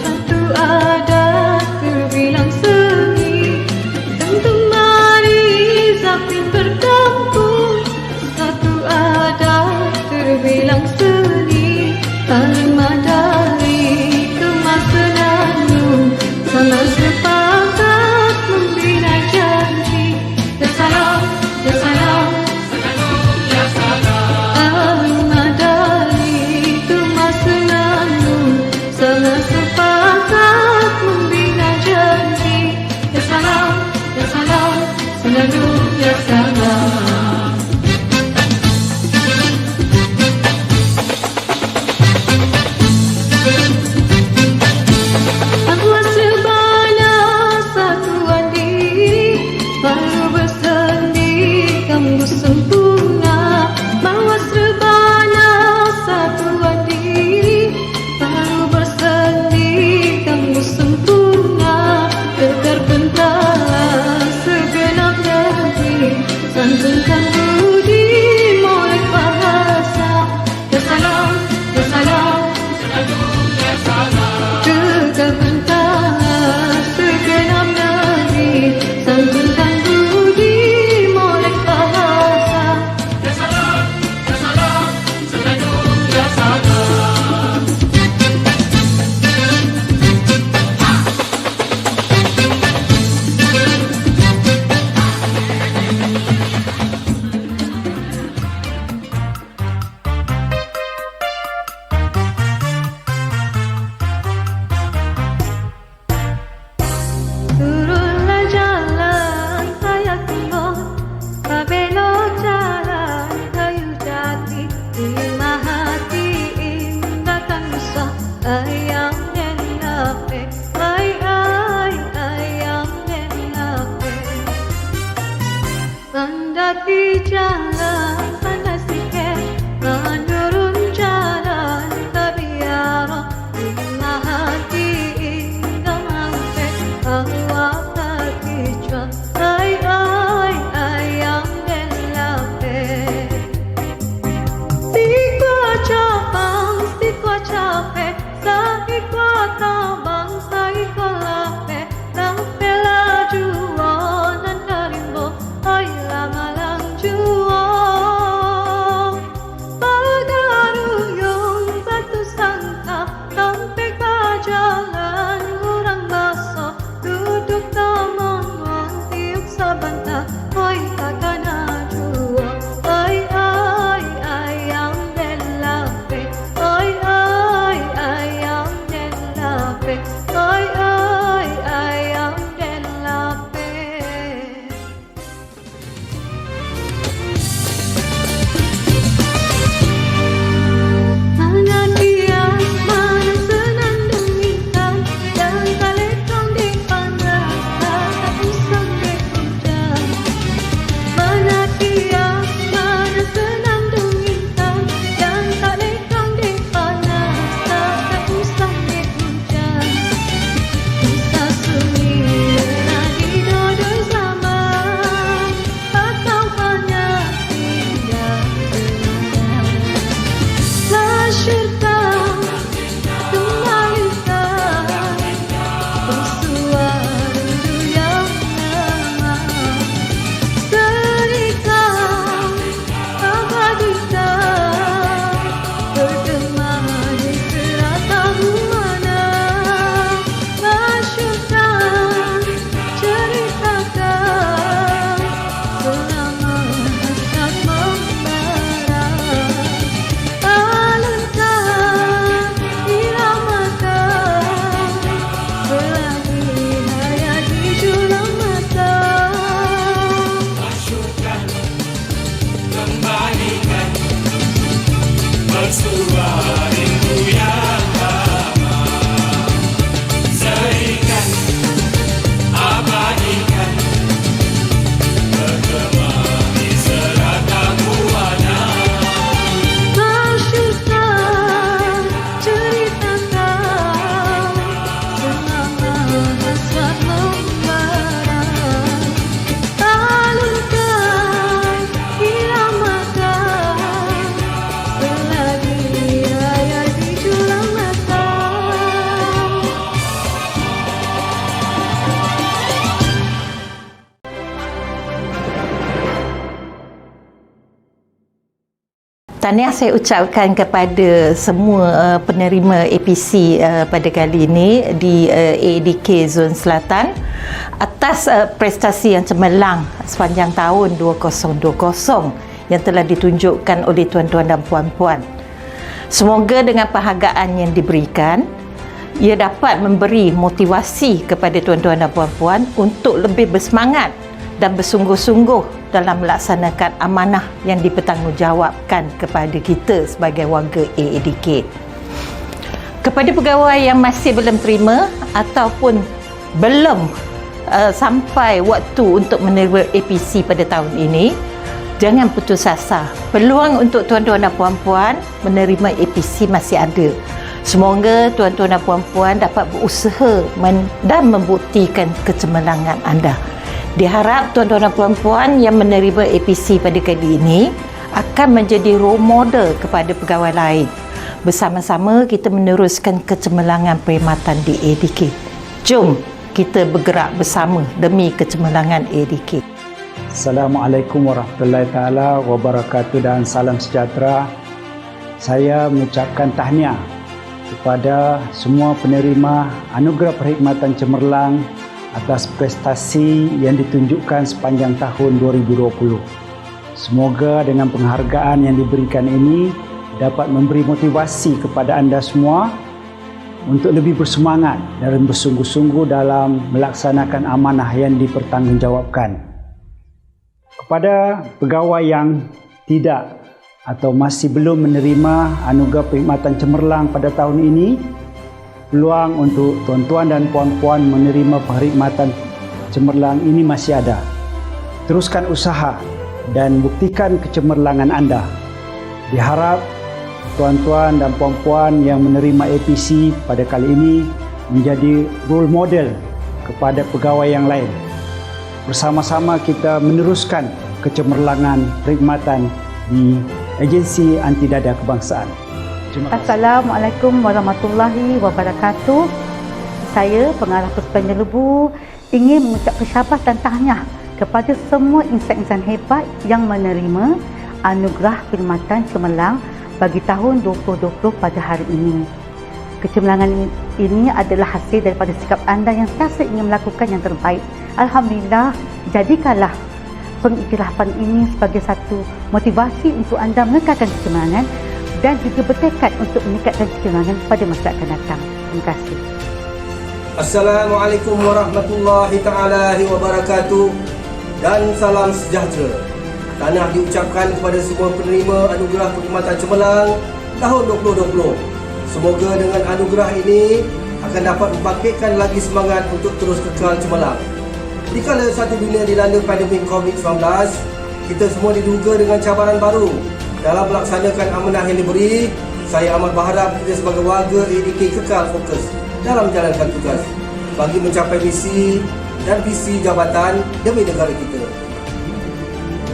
satu adat terbilang seni. Jangan kemari sapi bertempur, satu adat terbilang seni. Kalimat dari kemasananmu salah sepakat membina janji. Ya salam, ya salam, kalimat dari kemasananmu salah sepakat membina janji. Ya salam, selalu ya salam. Bahwa sebana satuan diri baru bersendi kamu sempurna. Bahwa sebana satuan diri baru bersendi kamu sempurna. Terbentanglah segenap negeri, santunkan budi molek bahasa. Ya salam, ya salam, terbentanglah segenap negeri, santunkan budi molek bahasa. Ya salam, selalu ya salam. Turunlah jalan saya timur, belok jalan kayu jati. Lima hati indahkan Musa, ayam nenape, ayam nenape. Mendaki jalan panas sikit, menurun jalan tabiara. Lima hati indah mampe, awak kaki cua, ayam nenape. Sikwa capang, sikwa capek, saikwa tabang, saikwa lape. Lape la juo, nan darimbo, ay lama lang juo. Tahniah saya ucapkan kepada semua penerima APC pada kali ini di ADK Zon Selatan atas prestasi yang cemerlang sepanjang tahun 2020 yang telah ditunjukkan oleh tuan-tuan dan puan-puan. Semoga dengan penghargaan yang diberikan, ia dapat memberi motivasi kepada tuan-tuan dan puan-puan untuk lebih bersemangat dan bersungguh-sungguh dalam melaksanakan amanah yang dipertanggungjawabkan kepada kita sebagai warga AADK. Kepada pegawai yang masih belum terima ataupun belum sampai waktu untuk menerima APC pada tahun ini, jangan putus asa. Peluang untuk tuan-tuan dan puan-puan menerima APC masih ada. Semoga tuan-tuan dan puan-puan dapat berusaha dan membuktikan kecemerlangan anda. Diharap tuan-tuan dan puan-puan yang menerima APC pada kali ini akan menjadi role model kepada pegawai lain. Bersama-sama kita meneruskan kecemerlangan perkhidmatan di ADK. Jom kita bergerak bersama demi kecemerlangan ADK. Assalamualaikum warahmatullahi taala wabarakatuh dan salam sejahtera. Saya mengucapkan tahniah kepada semua penerima anugerah perkhidmatan cemerlang atas prestasi yang ditunjukkan sepanjang tahun 2020. Semoga dengan penghargaan yang diberikan ini dapat memberi motivasi kepada anda semua untuk lebih bersemangat dan bersungguh-sungguh dalam melaksanakan amanah yang dipertanggungjawabkan. Kepada pegawai yang tidak atau masih belum menerima anugerah perkhidmatan cemerlang pada tahun ini, peluang untuk tuan-tuan dan puan-puan menerima perkhidmatan cemerlang ini masih ada. Teruskan usaha dan buktikan kecemerlangan anda. Diharap tuan-tuan dan puan-puan yang menerima APC pada kali ini menjadi role model kepada pegawai yang lain. Bersama-sama kita meneruskan kecemerlangan perkhidmatan di Agensi Anti Dadah Kebangsaan. Assalamualaikum warahmatullahi wabarakatuh. Saya Pengarah Puspen Jelebu ingin mengucapkan syabas dan tahniah kepada semua insan-insan hebat yang menerima anugerah perkhidmatan cemerlang bagi tahun 2020 pada hari ini. Kecemerlangan ini adalah hasil daripada sikap anda yang sentiasa ingin melakukan yang terbaik. Alhamdulillah, jadikanlah pengiktirafan ini sebagai satu motivasi untuk anda mengekalkan kecemerlangan dan juga bertekad untuk meningkatkan kecemerlangan pada masa akan datang. Terima kasih. Assalamualaikum warahmatullahi taala wabarakatuh dan salam sejahtera. Tahniah diucapkan kepada semua penerima anugerah perkhidmatan cemerlang tahun 2020. Semoga dengan anugerah ini akan dapat membangkitkan lagi semangat untuk terus kekal cemerlang. Dikala satu dunia dilanda pandemik COVID-19, kita semua diduga dengan cabaran baru. Dalam melaksanakan amanah yang diberi, saya amat berharap kita sebagai warga ADK kekal fokus dalam menjalankan tugas bagi mencapai misi dan visi jabatan demi negara kita.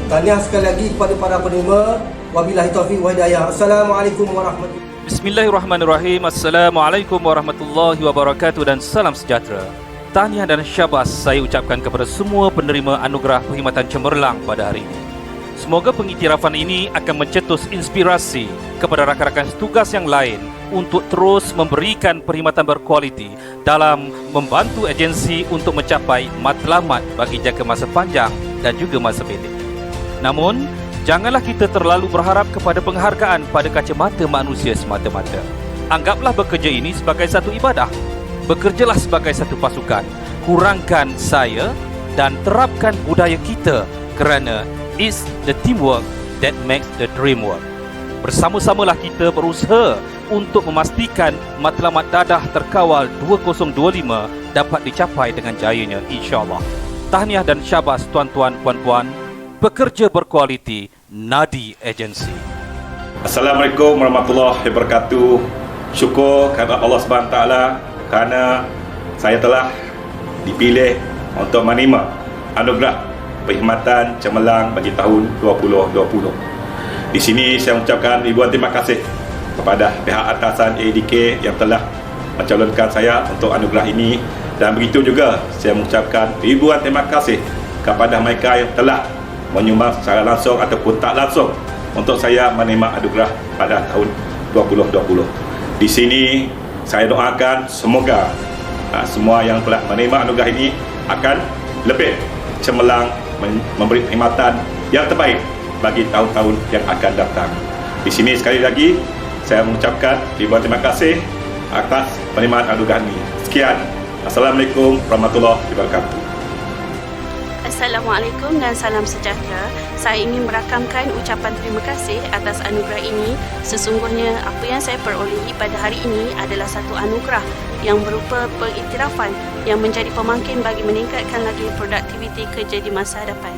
Tahniah sekali lagi kepada para penerima. Wabillahi taufiq wa hidayah. Assalamualaikum warahmatullahi wabarakatuh. Bismillahirrahmanirrahim. Assalamualaikum warahmatullahi wabarakatuh dan salam sejahtera. Tahniah dan syabas saya ucapkan kepada semua penerima anugerah perkhidmatan cemerlang pada hari ini. Semoga pengiktirafan ini akan mencetus inspirasi kepada rakan-rakan tugas yang lain untuk terus memberikan perkhidmatan berkualiti dalam membantu agensi untuk mencapai matlamat bagi jangka masa panjang dan juga masa pendek. Namun, janganlah kita terlalu berharap kepada penghargaan pada kacamata manusia semata-mata. Anggaplah bekerja ini sebagai satu ibadah. Bekerjalah sebagai satu pasukan. Kurangkan saya dan terapkan budaya kita kerana it's the teamwork that makes the dream work. Bersama-samalah kita berusaha untuk memastikan matlamat dadah terkawal 2025 dapat dicapai dengan jayanya, insya-Allah. Tahniah dan syabas tuan-tuan, puan-puan, pekerja berkualiti Nadi Agensi. Assalamualaikum warahmatullahi wabarakatuh. Syukur kepada Allah SWT kerana saya telah dipilih untuk menerima anugerah perkhidmatan cemerlang bagi tahun 2020. Di sini saya mengucapkan ribuan terima kasih kepada pihak atasan ADK yang telah mencalonkan saya untuk anugerah ini, dan begitu juga saya mengucapkan ribuan terima kasih kepada mereka yang telah menyumbang secara langsung ataupun tak langsung untuk saya menerima anugerah pada tahun 2020. Di sini saya doakan semoga semua yang telah menerima anugerah ini akan lebih cemerlang, memberi perkhidmatan yang terbaik bagi tahun-tahun yang akan datang. Di sini sekali lagi saya mengucapkan ribuan terima kasih atas penerimaan anugerah ini. Sekian. Assalamualaikum warahmatullahi wabarakatuh. Assalamualaikum dan salam sejahtera. Saya ingin merakamkan ucapan terima kasih atas anugerah ini. Sesungguhnya apa yang saya perolehi pada hari ini adalah satu anugerah yang berupa pengiktirafan yang menjadi pemangkin bagi meningkatkan lagi produktiviti kerja di masa hadapan.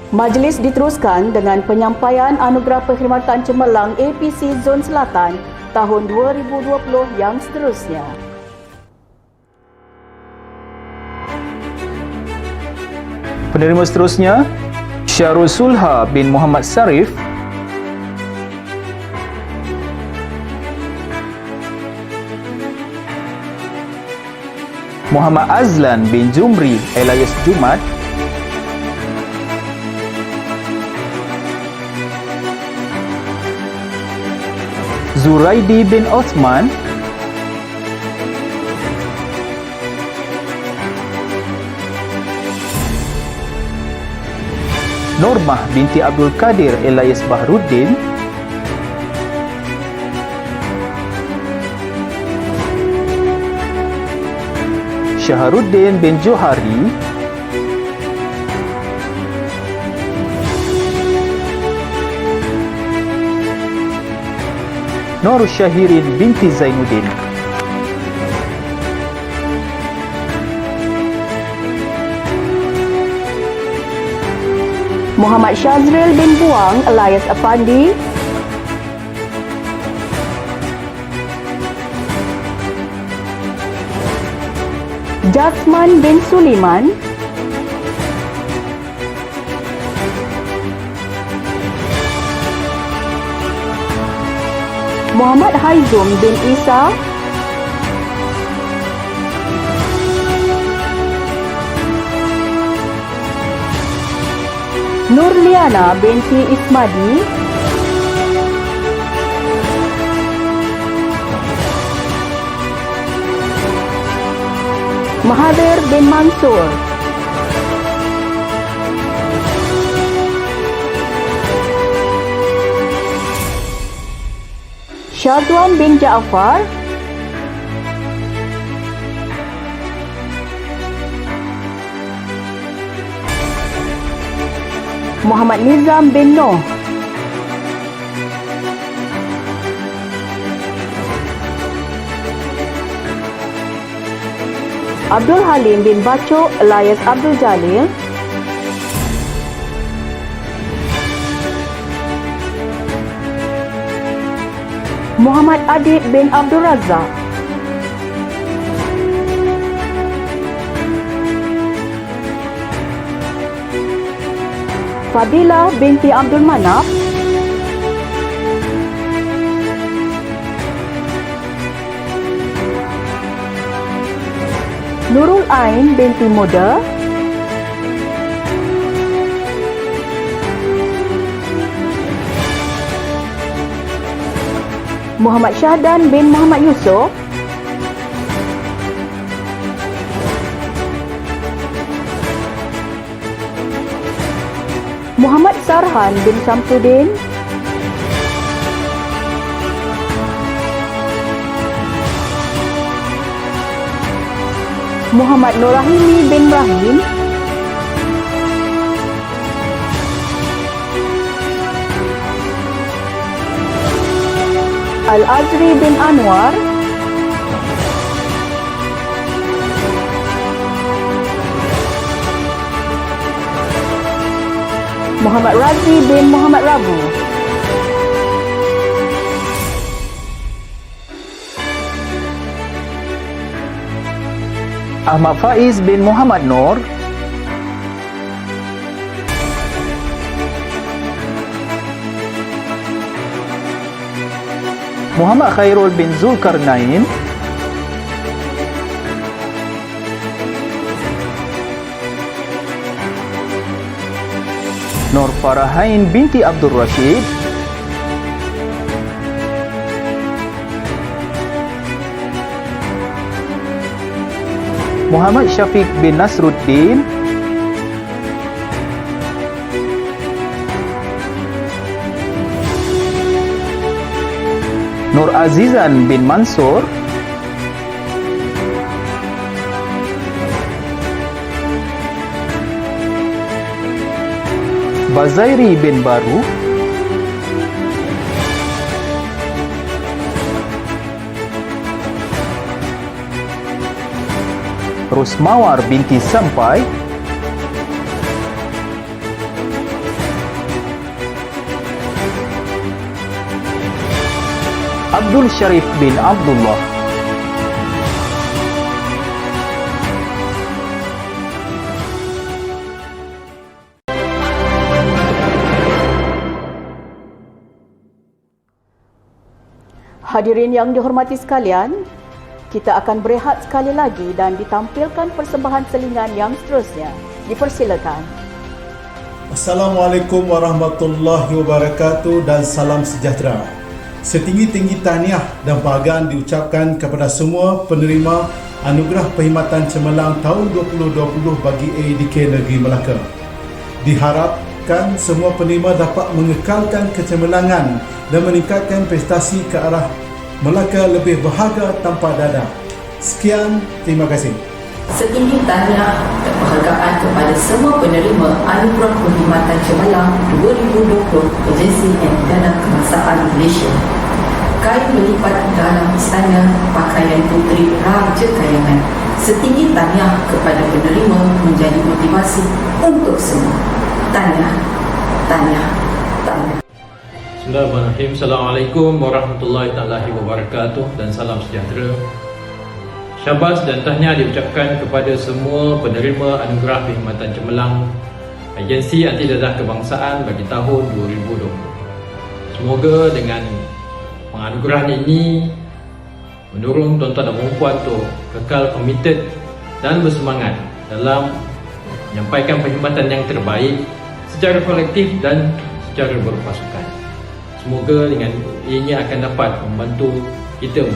Majlis diteruskan dengan penyampaian anugerah perkhidmatan cemerlang APC Zon Selatan tahun 2020 yang seterusnya. Penerima seterusnya, Syarul Sulha bin Muhammad Sarif, Muhammad Azlan bin Zumri alias Jumat, Zuraidi bin Osman, Normah binti Abdul Qadir alias Bahruddin, Syaharuddin bin Johari, Nur Syahirin binti Zainuddin. Muhammad Syazril bin Buang alias Afandi, Jasman bin Suliman, Muhammad Haizum bin Isa, Nurliana binti Ismadi, Mahathir bin Mansur, Syazwan bin Jaafar, Muhammad Nizam bin Noh, Abdul Halim bin Baco alias Abdul Jalil, Muhammad Adib bin Abdul Razak, Fadilah binti Abdul Manaf, Nurul Ain binti Muda, Muhammad Syahdan bin Muhammad Yusof, Muhammad Sarhan bin Samsudin, Muhammad Nurahimi bin Rahim, Al-Azri bin Anwar, Muhammad Razi bin Muhammad Rabu, Ahmad Faiz bin Muhammad Nur, Muhammad Khairul bin Zulkarnain, Nur Farahain binti Abdul Rashid, Muhammad Syafiq bin Nasruddin, Nur Azizan bin Mansur, Bazairi bin Baru, Rusmawar binti Sampai, Abdul Syarif bin Abdullah, hadirin yang dihormati sekalian, kita akan berehat sekali lagi dan ditampilkan persembahan selingan yang seterusnya. Dipersilakan. Assalamualaikum warahmatullahi wabarakatuh dan salam sejahtera. Setinggi-tinggi tahniah dan penghargaan diucapkan kepada semua penerima Anugerah Perkhidmatan Cemerlang tahun 2020 bagi ADK Negeri Melaka. Diharapkan semua penerima dapat mengekalkan kecemerlangan dan meningkatkan prestasi ke arah Melaka lebih berharga tanpa dada. Sekian, terima kasih. Setinggi tahniah dan penghargaan kepada semua penerima Anugerah Perkhidmatan Cemerlang 2020 Agensi Dana Kebangsaan Malaysia. Kain berlipat dalam istana pakaian puteri Raja Kayangan. Setinggi tahniah kepada penerima menjadi motivasi untuk semua. Tahniah, tahniah, tahniah. Bismillahirrahmanirrahim. Assalamualaikum warahmatullahi wabarakatuh dan salam sejahtera. Syabas dan tahniah diucapkan kepada semua penerima Anugerah Perkhidmatan Cemerlang Agensi Anti Dadah Kebangsaan bagi tahun 2020. Semoga dengan penganugerahan ini mendorong tuan-tuan dan puan-puan untuk kekal komited dan bersemangat dalam menyampaikan perkhidmatan yang terbaik secara kolektif dan secara berpasukan. Semoga dengan ini akan dapat membantu kita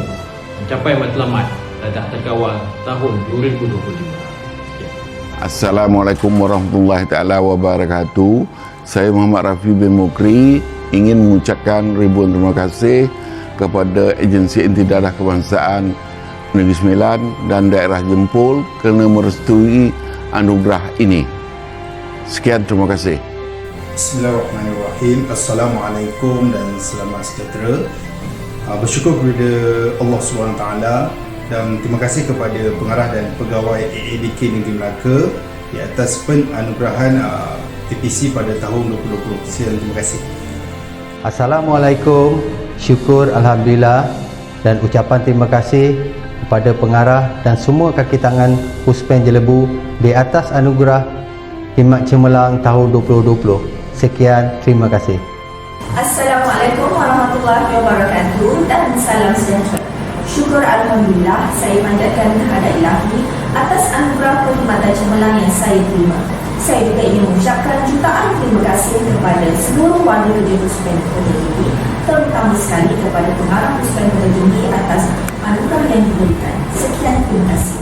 mencapai matlamat dadah terkawal tahun 2025. Assalamualaikum warahmatullahi wabarakatuh. Saya Muhammad Rafi bin Mukri ingin mengucapkan ribuan terima kasih kepada Agensi Inti Dadah Kebangsaan Negeri Sembilan dan daerah Jempol kerana merestui anugerah ini. Sekian, terima kasih. Bismillahirrahmanirrahim. Assalamualaikum dan selamat sejahtera. Bersyukur kepada Allah SWT dan terima kasih kepada pengarah dan pegawai AADK Negeri Melaka di atas penganugerahan APC pada tahun 2020. Sekian, terima kasih. Assalamualaikum, syukur Alhamdulillah dan ucapan terima kasih kepada pengarah dan semua kaki tangan Puspen Jelebu di atas anugerah Khidmat Cemerlang tahun 2020. Sekian, terima kasih. Assalamualaikum warahmatullahi wabarakatuh dan salam sejahtera. Syukur Alhamdulillah, saya panjatkan kehadirat Ilahi atas anugerah Perkhidmatan Cemerlang yang saya terima. Saya juga ingin mengucapkan jutaan terima kasih kepada seluruh warga kerja Puspen Kota Tinggi, terutama sekali kepada pengarah Puspen Kota Tinggi atas anugerah yang diberikan. Sekian, terima kasih.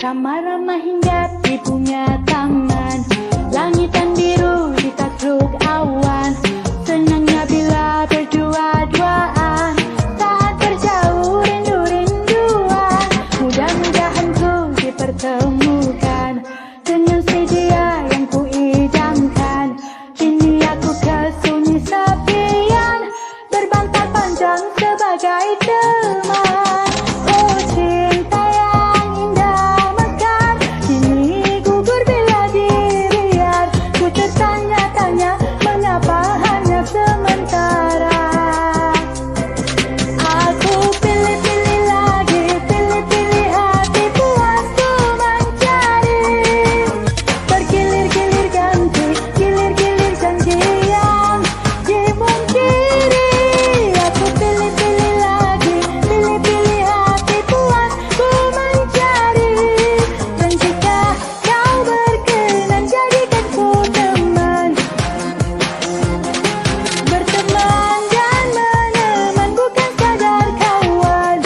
Ramah-ramah hingga di punya tangan. Langitan biru ditakluk awan, senangnya bila berdua-duaan. Saat berjauh rindu-rinduan, mudah-mudahan ku dipertemukan dengan si dia yang ku idamkan. Kini aku kesunyi sepian, berbantal panjang sebagai teman. Oh cinta yang indah mekar, kini gugur bila dibiar. Ku tertanya-tanya mengapa hanya sementara. Aku pilih-pilih lagi, pilih-pilih hati puas ku mencari. Bergilir-gilir ganti, gilir-gilir janji yang dimungkiri. Aku pilih-pilih lagi, pilih-pilih hati puas ku mencari. Dan jika kau berkenan jadikan ku teman, berteman dan meneman bukan sekadar kawan.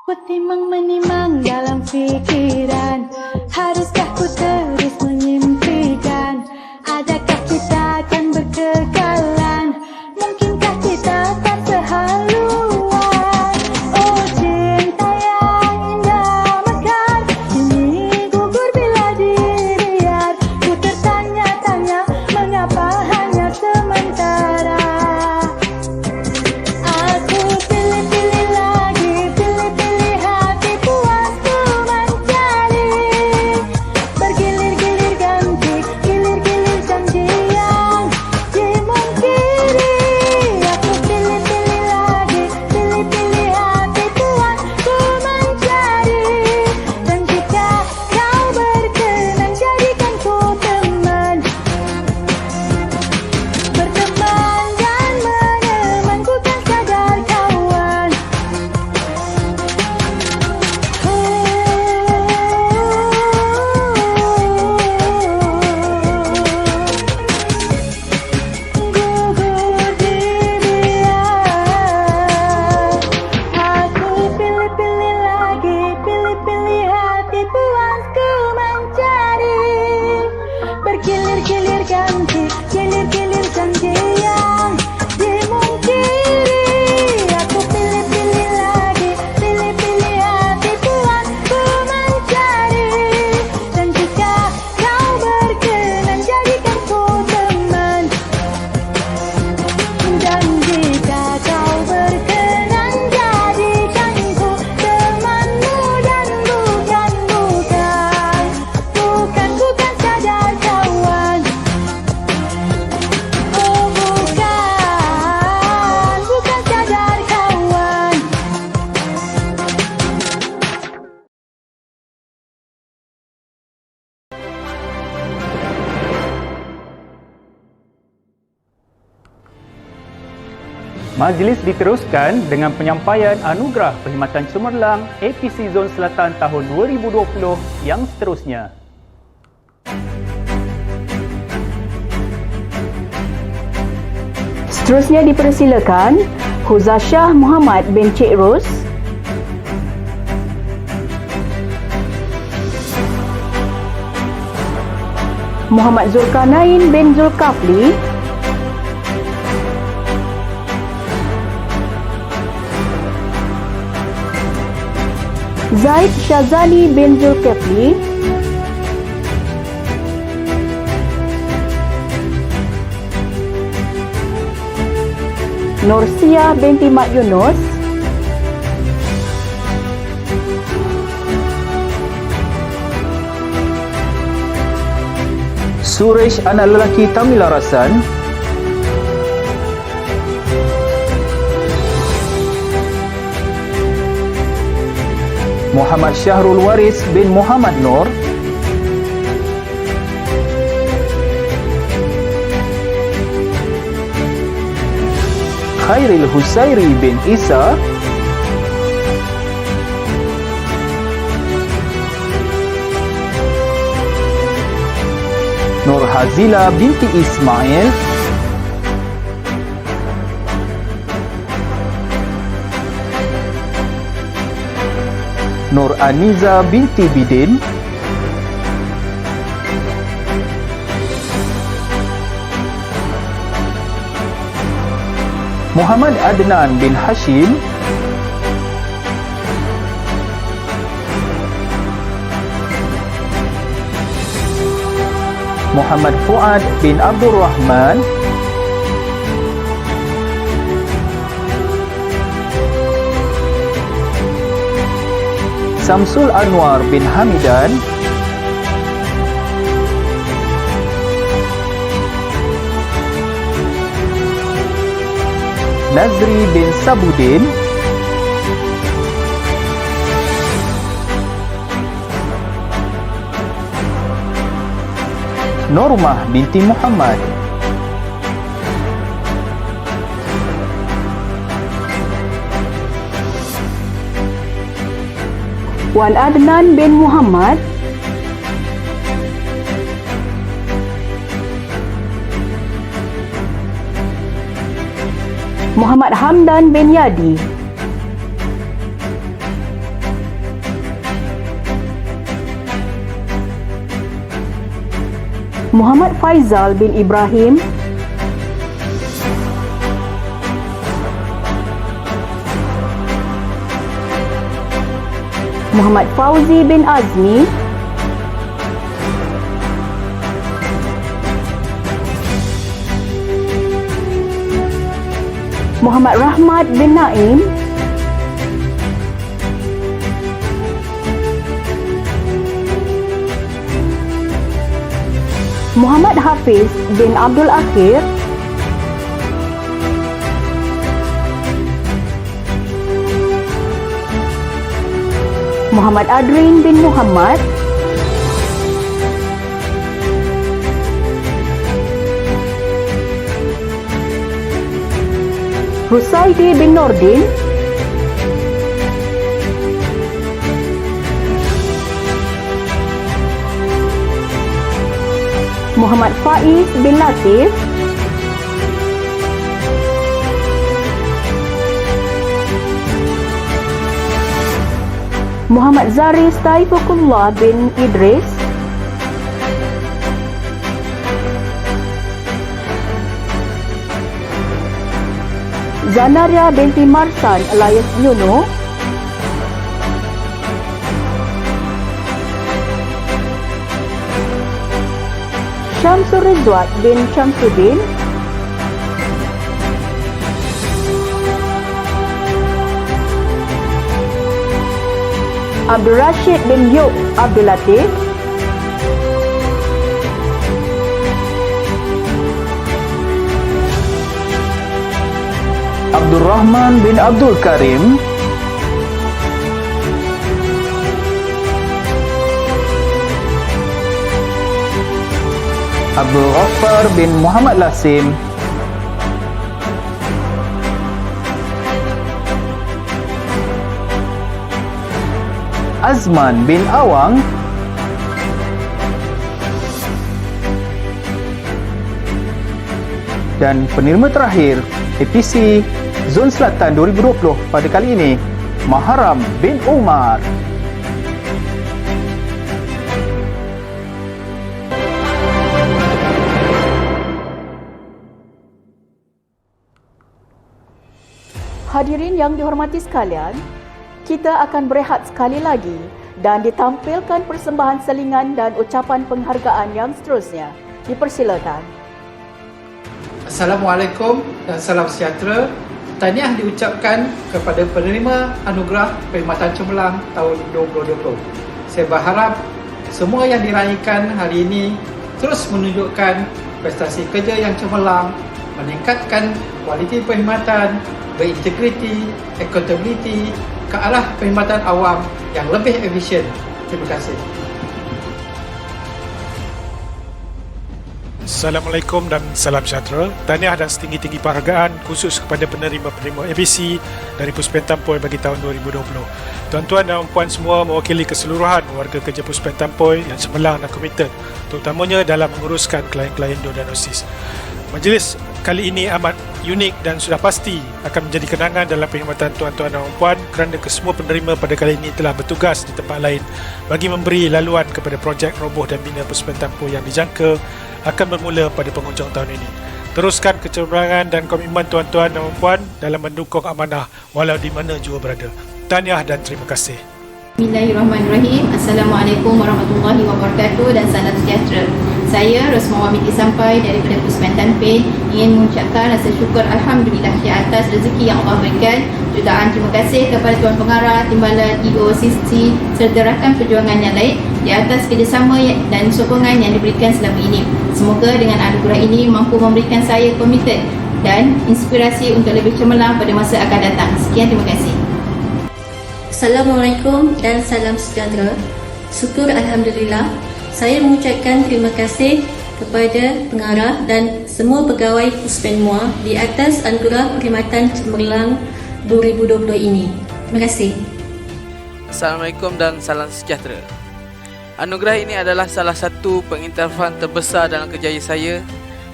Ku timang-menimang dalam fikiran, haruskah ku terus menyimpikan? Adakah kita akan berkekalan? Mungkinkah kita tak sehaluan? Oh cinta yang indah mekar, kini gugur bila dibiar. Ku tertanya-tanya mengapa hanya sementara. Aku pilih-pilih lagi, pilih-pilih hati puas ku mencari. Bergilir-gilir ganti, gilir-gilir janji yang dimungkiri. Aku pilih-pilih lagi, pilih-pilih hati puas ku mencari. Dan jika kau berkenan jadikan ku teman, berteman dan meneman bukan sekadar kawan. Gugur dibiar. Aku pilih-pilih lagi, pilih-pilih hati puas ku mencari. Bergilir-gilir ganti, gilir-gilir janji yang dimungkiri. Aku pilih-pilih lagi, pilih-pilih hati puas ku mencari. Dan jika kau berkenan jadikan ku teman, dan jika kau berkenan jadikan ku temanmu, dan bukan sekadar kawan. Oh bukan sekadar kawan. Majlis diteruskan dengan penyampaian Anugerah Perkhidmatan Cemerlang APC Zon Selatan tahun 2020 yang seterusnya. Seterusnya dipersilakan Huzasyah Muhammad bin Cik Ros, Muhammad Zulkarnain bin Zulkafli, Zaid Syazali bin Zulkifli, Nursia binti Mat Yunus, Suresh anak lelaki Tamila Rasan, Muhammad Syahrul Waris bin Muhammad Nur, Khairil Husairi bin Isa, Nur Hazila binti Ismail, Nur Aniza binti Bidin, Muhammad Adnan bin Hashim, Muhammad Fuad bin Abdul Rahman, Samsul Anwar bin Hamidan, Nazri bin Sabudin, Normah binti Muhammad, Wan Adnan bin Muhammad, Muhammad Hamdan bin Yadi, Muhammad Faizal bin Ibrahim, Muhammad Fauzi bin Azmi, Muhammad Rahmat bin Naim, Muhammad Hafiz bin Abdul Akhir, Muhammad Adrin bin Muhammad, Husaidi bin Nordin, Muhammad Faiz bin Latif, Muhammad Zaris Taifukullah bin Idris, Zanaria binti Marsan alias Nyuno, Syamsul Rizwat bin Syamsuddin, Abdul Rashid bin Yub Abdul Latif, Abdul Rahman bin Abdul Karim, Abdul Ghaffar bin Muhammad Lasim, Azman bin Awang, dan penerima terakhir APC Zon Selatan 2020 pada kali ini, Maharam bin Umar. Hadirin yang dihormati sekalian, kita akan berehat sekali lagi dan ditampilkan persembahan selingan dan ucapan penghargaan yang seterusnya. Dipersilakan. Assalamualaikum dan salam sejahtera. Tahniah diucapkan kepada penerima anugerah Perkhidmatan Cemerlang tahun 2020. Saya berharap semua yang diraihkan hari ini terus menunjukkan prestasi kerja yang cemerlang, meningkatkan kualiti perkhidmatan, berintegriti, accountability ke arah perkhidmatan awam yang lebih efisien. Terima kasih. Assalamualaikum dan salam sejahtera. Tahniah dan setinggi-tinggi penghargaan khusus kepada penerima-penerima APC dari Puspen Tampoi bagi tahun 2020. Tuan-tuan dan puan semua mewakili keseluruhan warga kerja Puspen Tampoi yang cemerlang dan komited, terutamanya dalam menguruskan klien-klien diagnosis. Majlis kali ini amat unik dan sudah pasti akan menjadi kenangan dalam perkhidmatan tuan-tuan dan puan kerana kesemua penerima pada kali ini telah bertugas di tempat lain bagi memberi laluan kepada projek roboh dan bina Puspen Tampoi yang dijangka akan bermula pada penghujung tahun ini. Teruskan kecemerlangan dan komitmen tuan-tuan dan puan dalam mendukung amanah walau di mana jua berada. Tahniah dan terima kasih. Bismillahirrahmanirrahim. Assalamualaikum warahmatullahi wabarakatuh dan salam sejahtera. Saya Rosmawati Sampai daripada Puspen Tampin ingin mengucapkan rasa syukur Alhamdulillah di atas rezeki yang Allah berikan. Jutaan terima kasih kepada Tuan Pengarah, Timbalan, EO, SISTI serta rakan perjuangan yang lain di atas kerjasama dan sokongan yang diberikan selama ini. Semoga dengan anugerah ini mampu memberikan saya komited dan inspirasi untuk lebih cemerlang pada masa akan datang. Sekian, terima kasih. Assalamualaikum dan salam sejahtera. Syukur Alhamdulillah, saya mengucapkan terima kasih kepada pengarah dan semua pegawai Puspen MUA di atas anugerah perkhidmatan cemerlang 2020 ini. Terima kasih. Assalamualaikum dan salam sejahtera. Anugerah ini adalah salah satu pengiktirafan terbesar dalam kerjaya saya.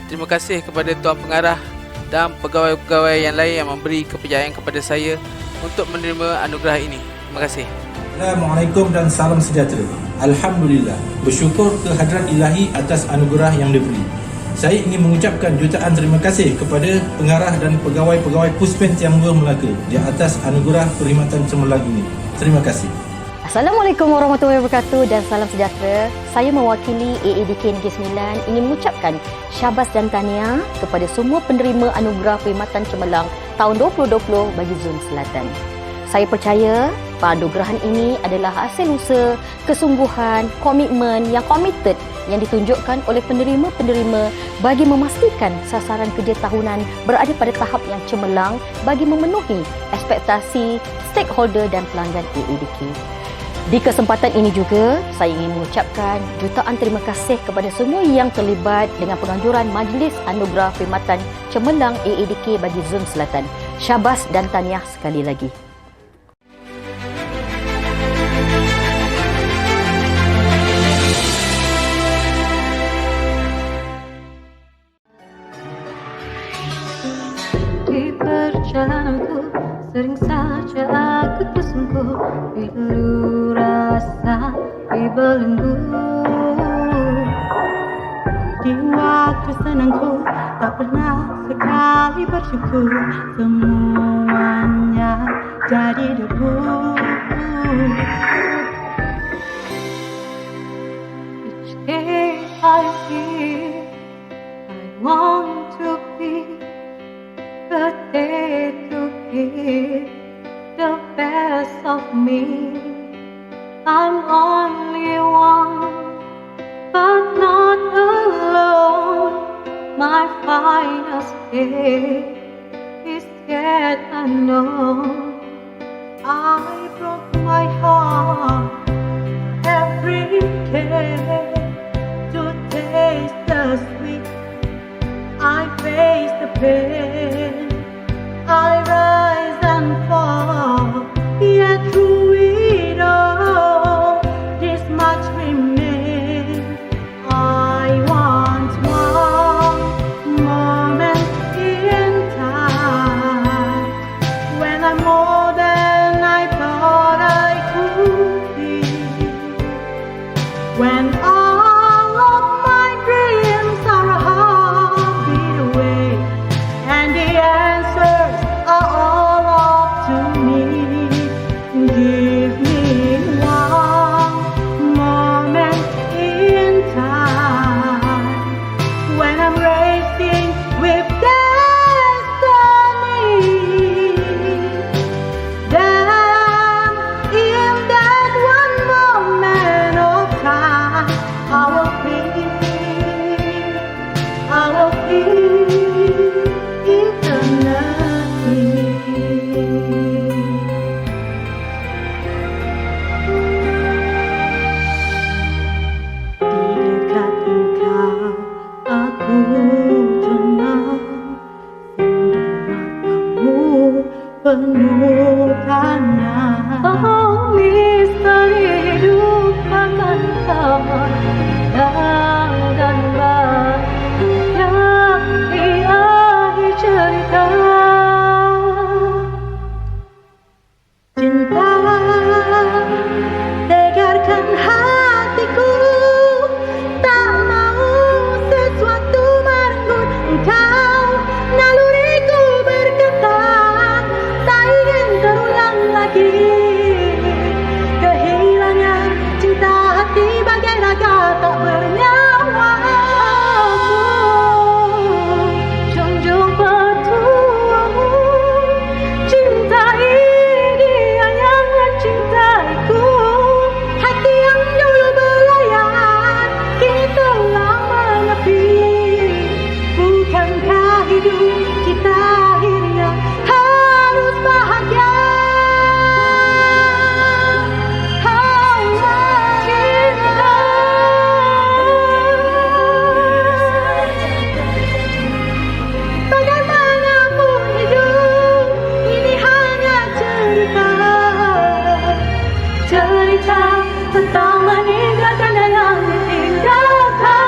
Terima kasih kepada Tuan Pengarah dan pegawai-pegawai yang lain yang memberi kepercayaan kepada saya untuk menerima anugerah ini. Terima kasih. Assalamualaikum dan salam sejahtera. Alhamdulillah, bersyukur kehadrat ilahi atas anugerah yang diberi. Saya ingin mengucapkan jutaan terima kasih kepada pengarah dan pegawai-pegawai Puspen Tiongkok Melaka di atas anugerah perkhidmatan cemerlang ini. Terima kasih. Assalamualaikum warahmatullahi wabarakatuh dan salam sejahtera. Saya mewakili AADK Negeri Sembilan ingin mengucapkan syabas dan tahniah kepada semua penerima anugerah perkhidmatan cemerlang tahun 2020 bagi Zon Selatan. Saya percaya penganugerahan ini adalah hasil usaha, kesungguhan, komitmen yang komited yang ditunjukkan oleh penerima-penerima bagi memastikan sasaran kerja tahunan berada pada tahap yang cemerlang bagi memenuhi ekspektasi stakeholder dan pelanggan AADK. Di kesempatan ini juga, saya ingin mengucapkan jutaan terima kasih kepada semua yang terlibat dengan penganjuran Majlis Anugerah Perkhidmatan Cemerlang AADK bagi Zon Selatan. Syabas dan tahniah sekali lagi. Di perjalananku sering saja aku tersungkur, pilu rasa dibelenggu. Di waktu senangku tak pernah sekali bersyukur, semuanya jadi debu. Each day I feel I want to be the day to give the best of me. I'm only one, but not alone. My finest day is yet unknown. I broke my heart every day to taste the sweet. I face the pain, I rise and fall, yet through it all, this much remains. I want one moment in time, when I'm more than I thought I could. bercerita tentang meninggalkan dan yang ditinggalkan.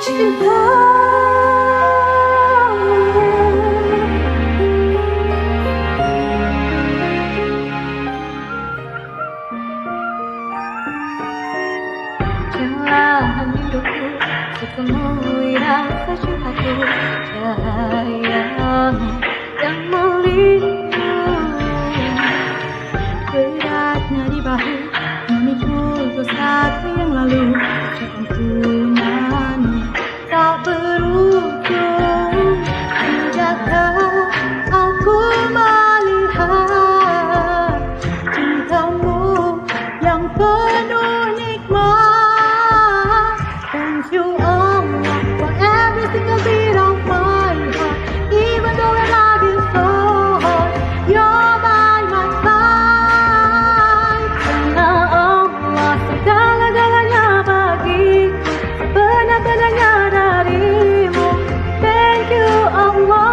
Cinta celahan hidupku, setemui rasa cintaku, cahayamu yang melindungi. Beratnya di bahu memikul dosaku yang lalu, keampunanmu tak berujung. Tidakkah aku melihat cintamu yang penuh nikmat? Thank you Allah for every single beat of my heart, even though when life is so hard, you're by my side. Karena Allah segala-galanya bagiku, benar-benarnya darimu. Thank you Allah.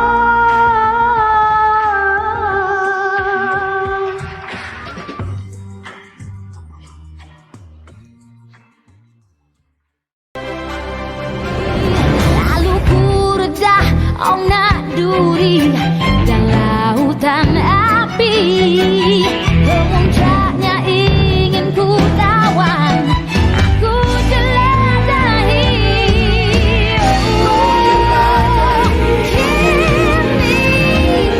Lalu ku redah ombak duri dan lautan api, kemuncaknya ingin ku tawan, aku jelajahi. Kini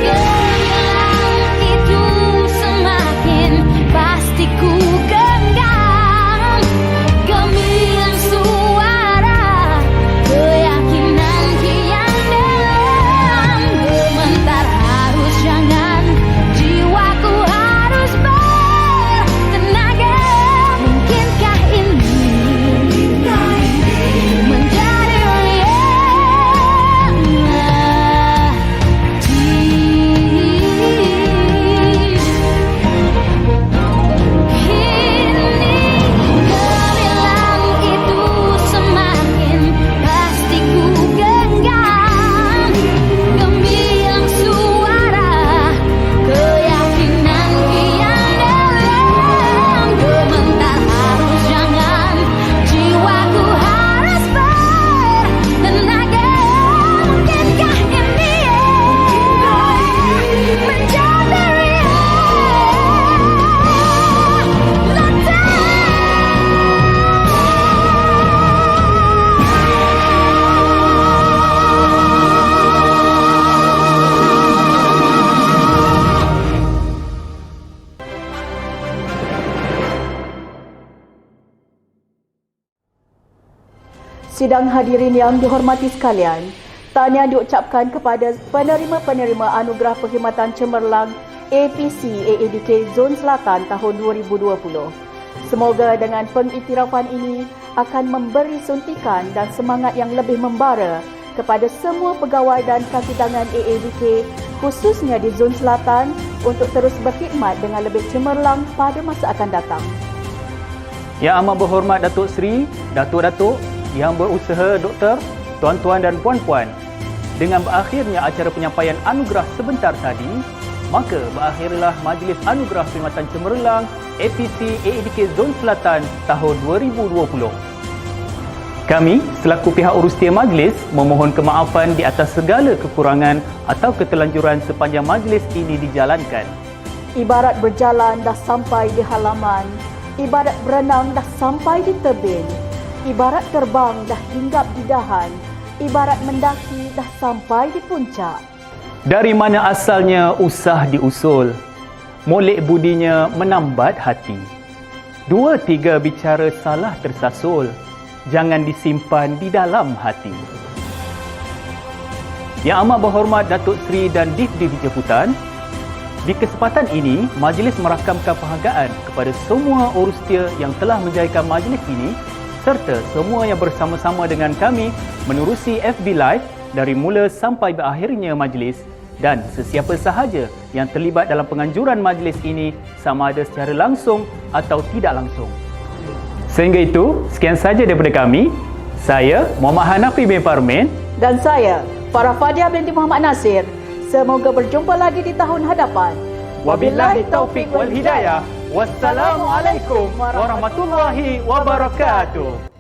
gemilang itu semakin pasti ku genggam, gemilang suara keyakinan kian dalam, gementar harus jangan, jiwaku harus bertenaga. Mungkinkah ini menjadi gemilang itu semakin pasti ku genggam, gemilang suara keyakinan kian dalam, gementar harus jangan, jiwaku harus bertenaga. Mungkinkah ini menjadi Sidang hadirin yang dihormati sekalian, tahniah diucapkan kepada penerima-penerima Anugerah Perkhidmatan Cemerlang APC AADK Zon Selatan tahun 2020. Semoga dengan pengiktirafan ini akan memberi suntikan dan semangat yang lebih membara kepada semua pegawai dan kaki tangan AADK, khususnya di Zon Selatan, untuk terus berkhidmat dengan lebih cemerlang pada masa akan datang. Yang amat berhormat Datuk Seri, Datuk-Datuk yang berusaha doktor, tuan-tuan dan puan-puan, dengan berakhirnya acara penyampaian anugerah sebentar tadi, maka berakhirlah Majlis Anugerah Perkhidmatan Cemerlang APC AADK Zon Selatan tahun 2020. Kami selaku pihak urustia majlis memohon kemaafan di atas segala kekurangan atau keterlanjuran sepanjang majlis ini dijalankan. Ibarat berjalan dah sampai di halaman, ibarat berenang dah sampai di tebing, ibarat terbang dah hinggap di dahan, ibarat mendaki dah sampai di puncak. Dari mana asalnya usah diusul, molek budinya menambat hati. 2-3 bicara salah tersasul, jangan disimpan di dalam hati. Yang amat berhormat Datuk Seri dan Div-Div Jemputan, di kesempatan ini, majlis merakamkan penghargaan kepada semua urustia yang telah menjayakan majlis ini serta semua yang bersama-sama dengan kami menerusi FB Live dari mula sampai berakhirnya majlis, dan sesiapa sahaja yang terlibat dalam penganjuran majlis ini sama ada secara langsung atau tidak langsung. Sehingga itu, sekian saja daripada kami. Saya, Muhammad Hanafi bin Parmin. Dan saya, Farah Fadia binti Muhammad Nasir. Semoga berjumpa lagi di tahun hadapan. Wabillahi taufiq wal hidayah. Wassalamualaikum warahmatullahi wabarakatuh.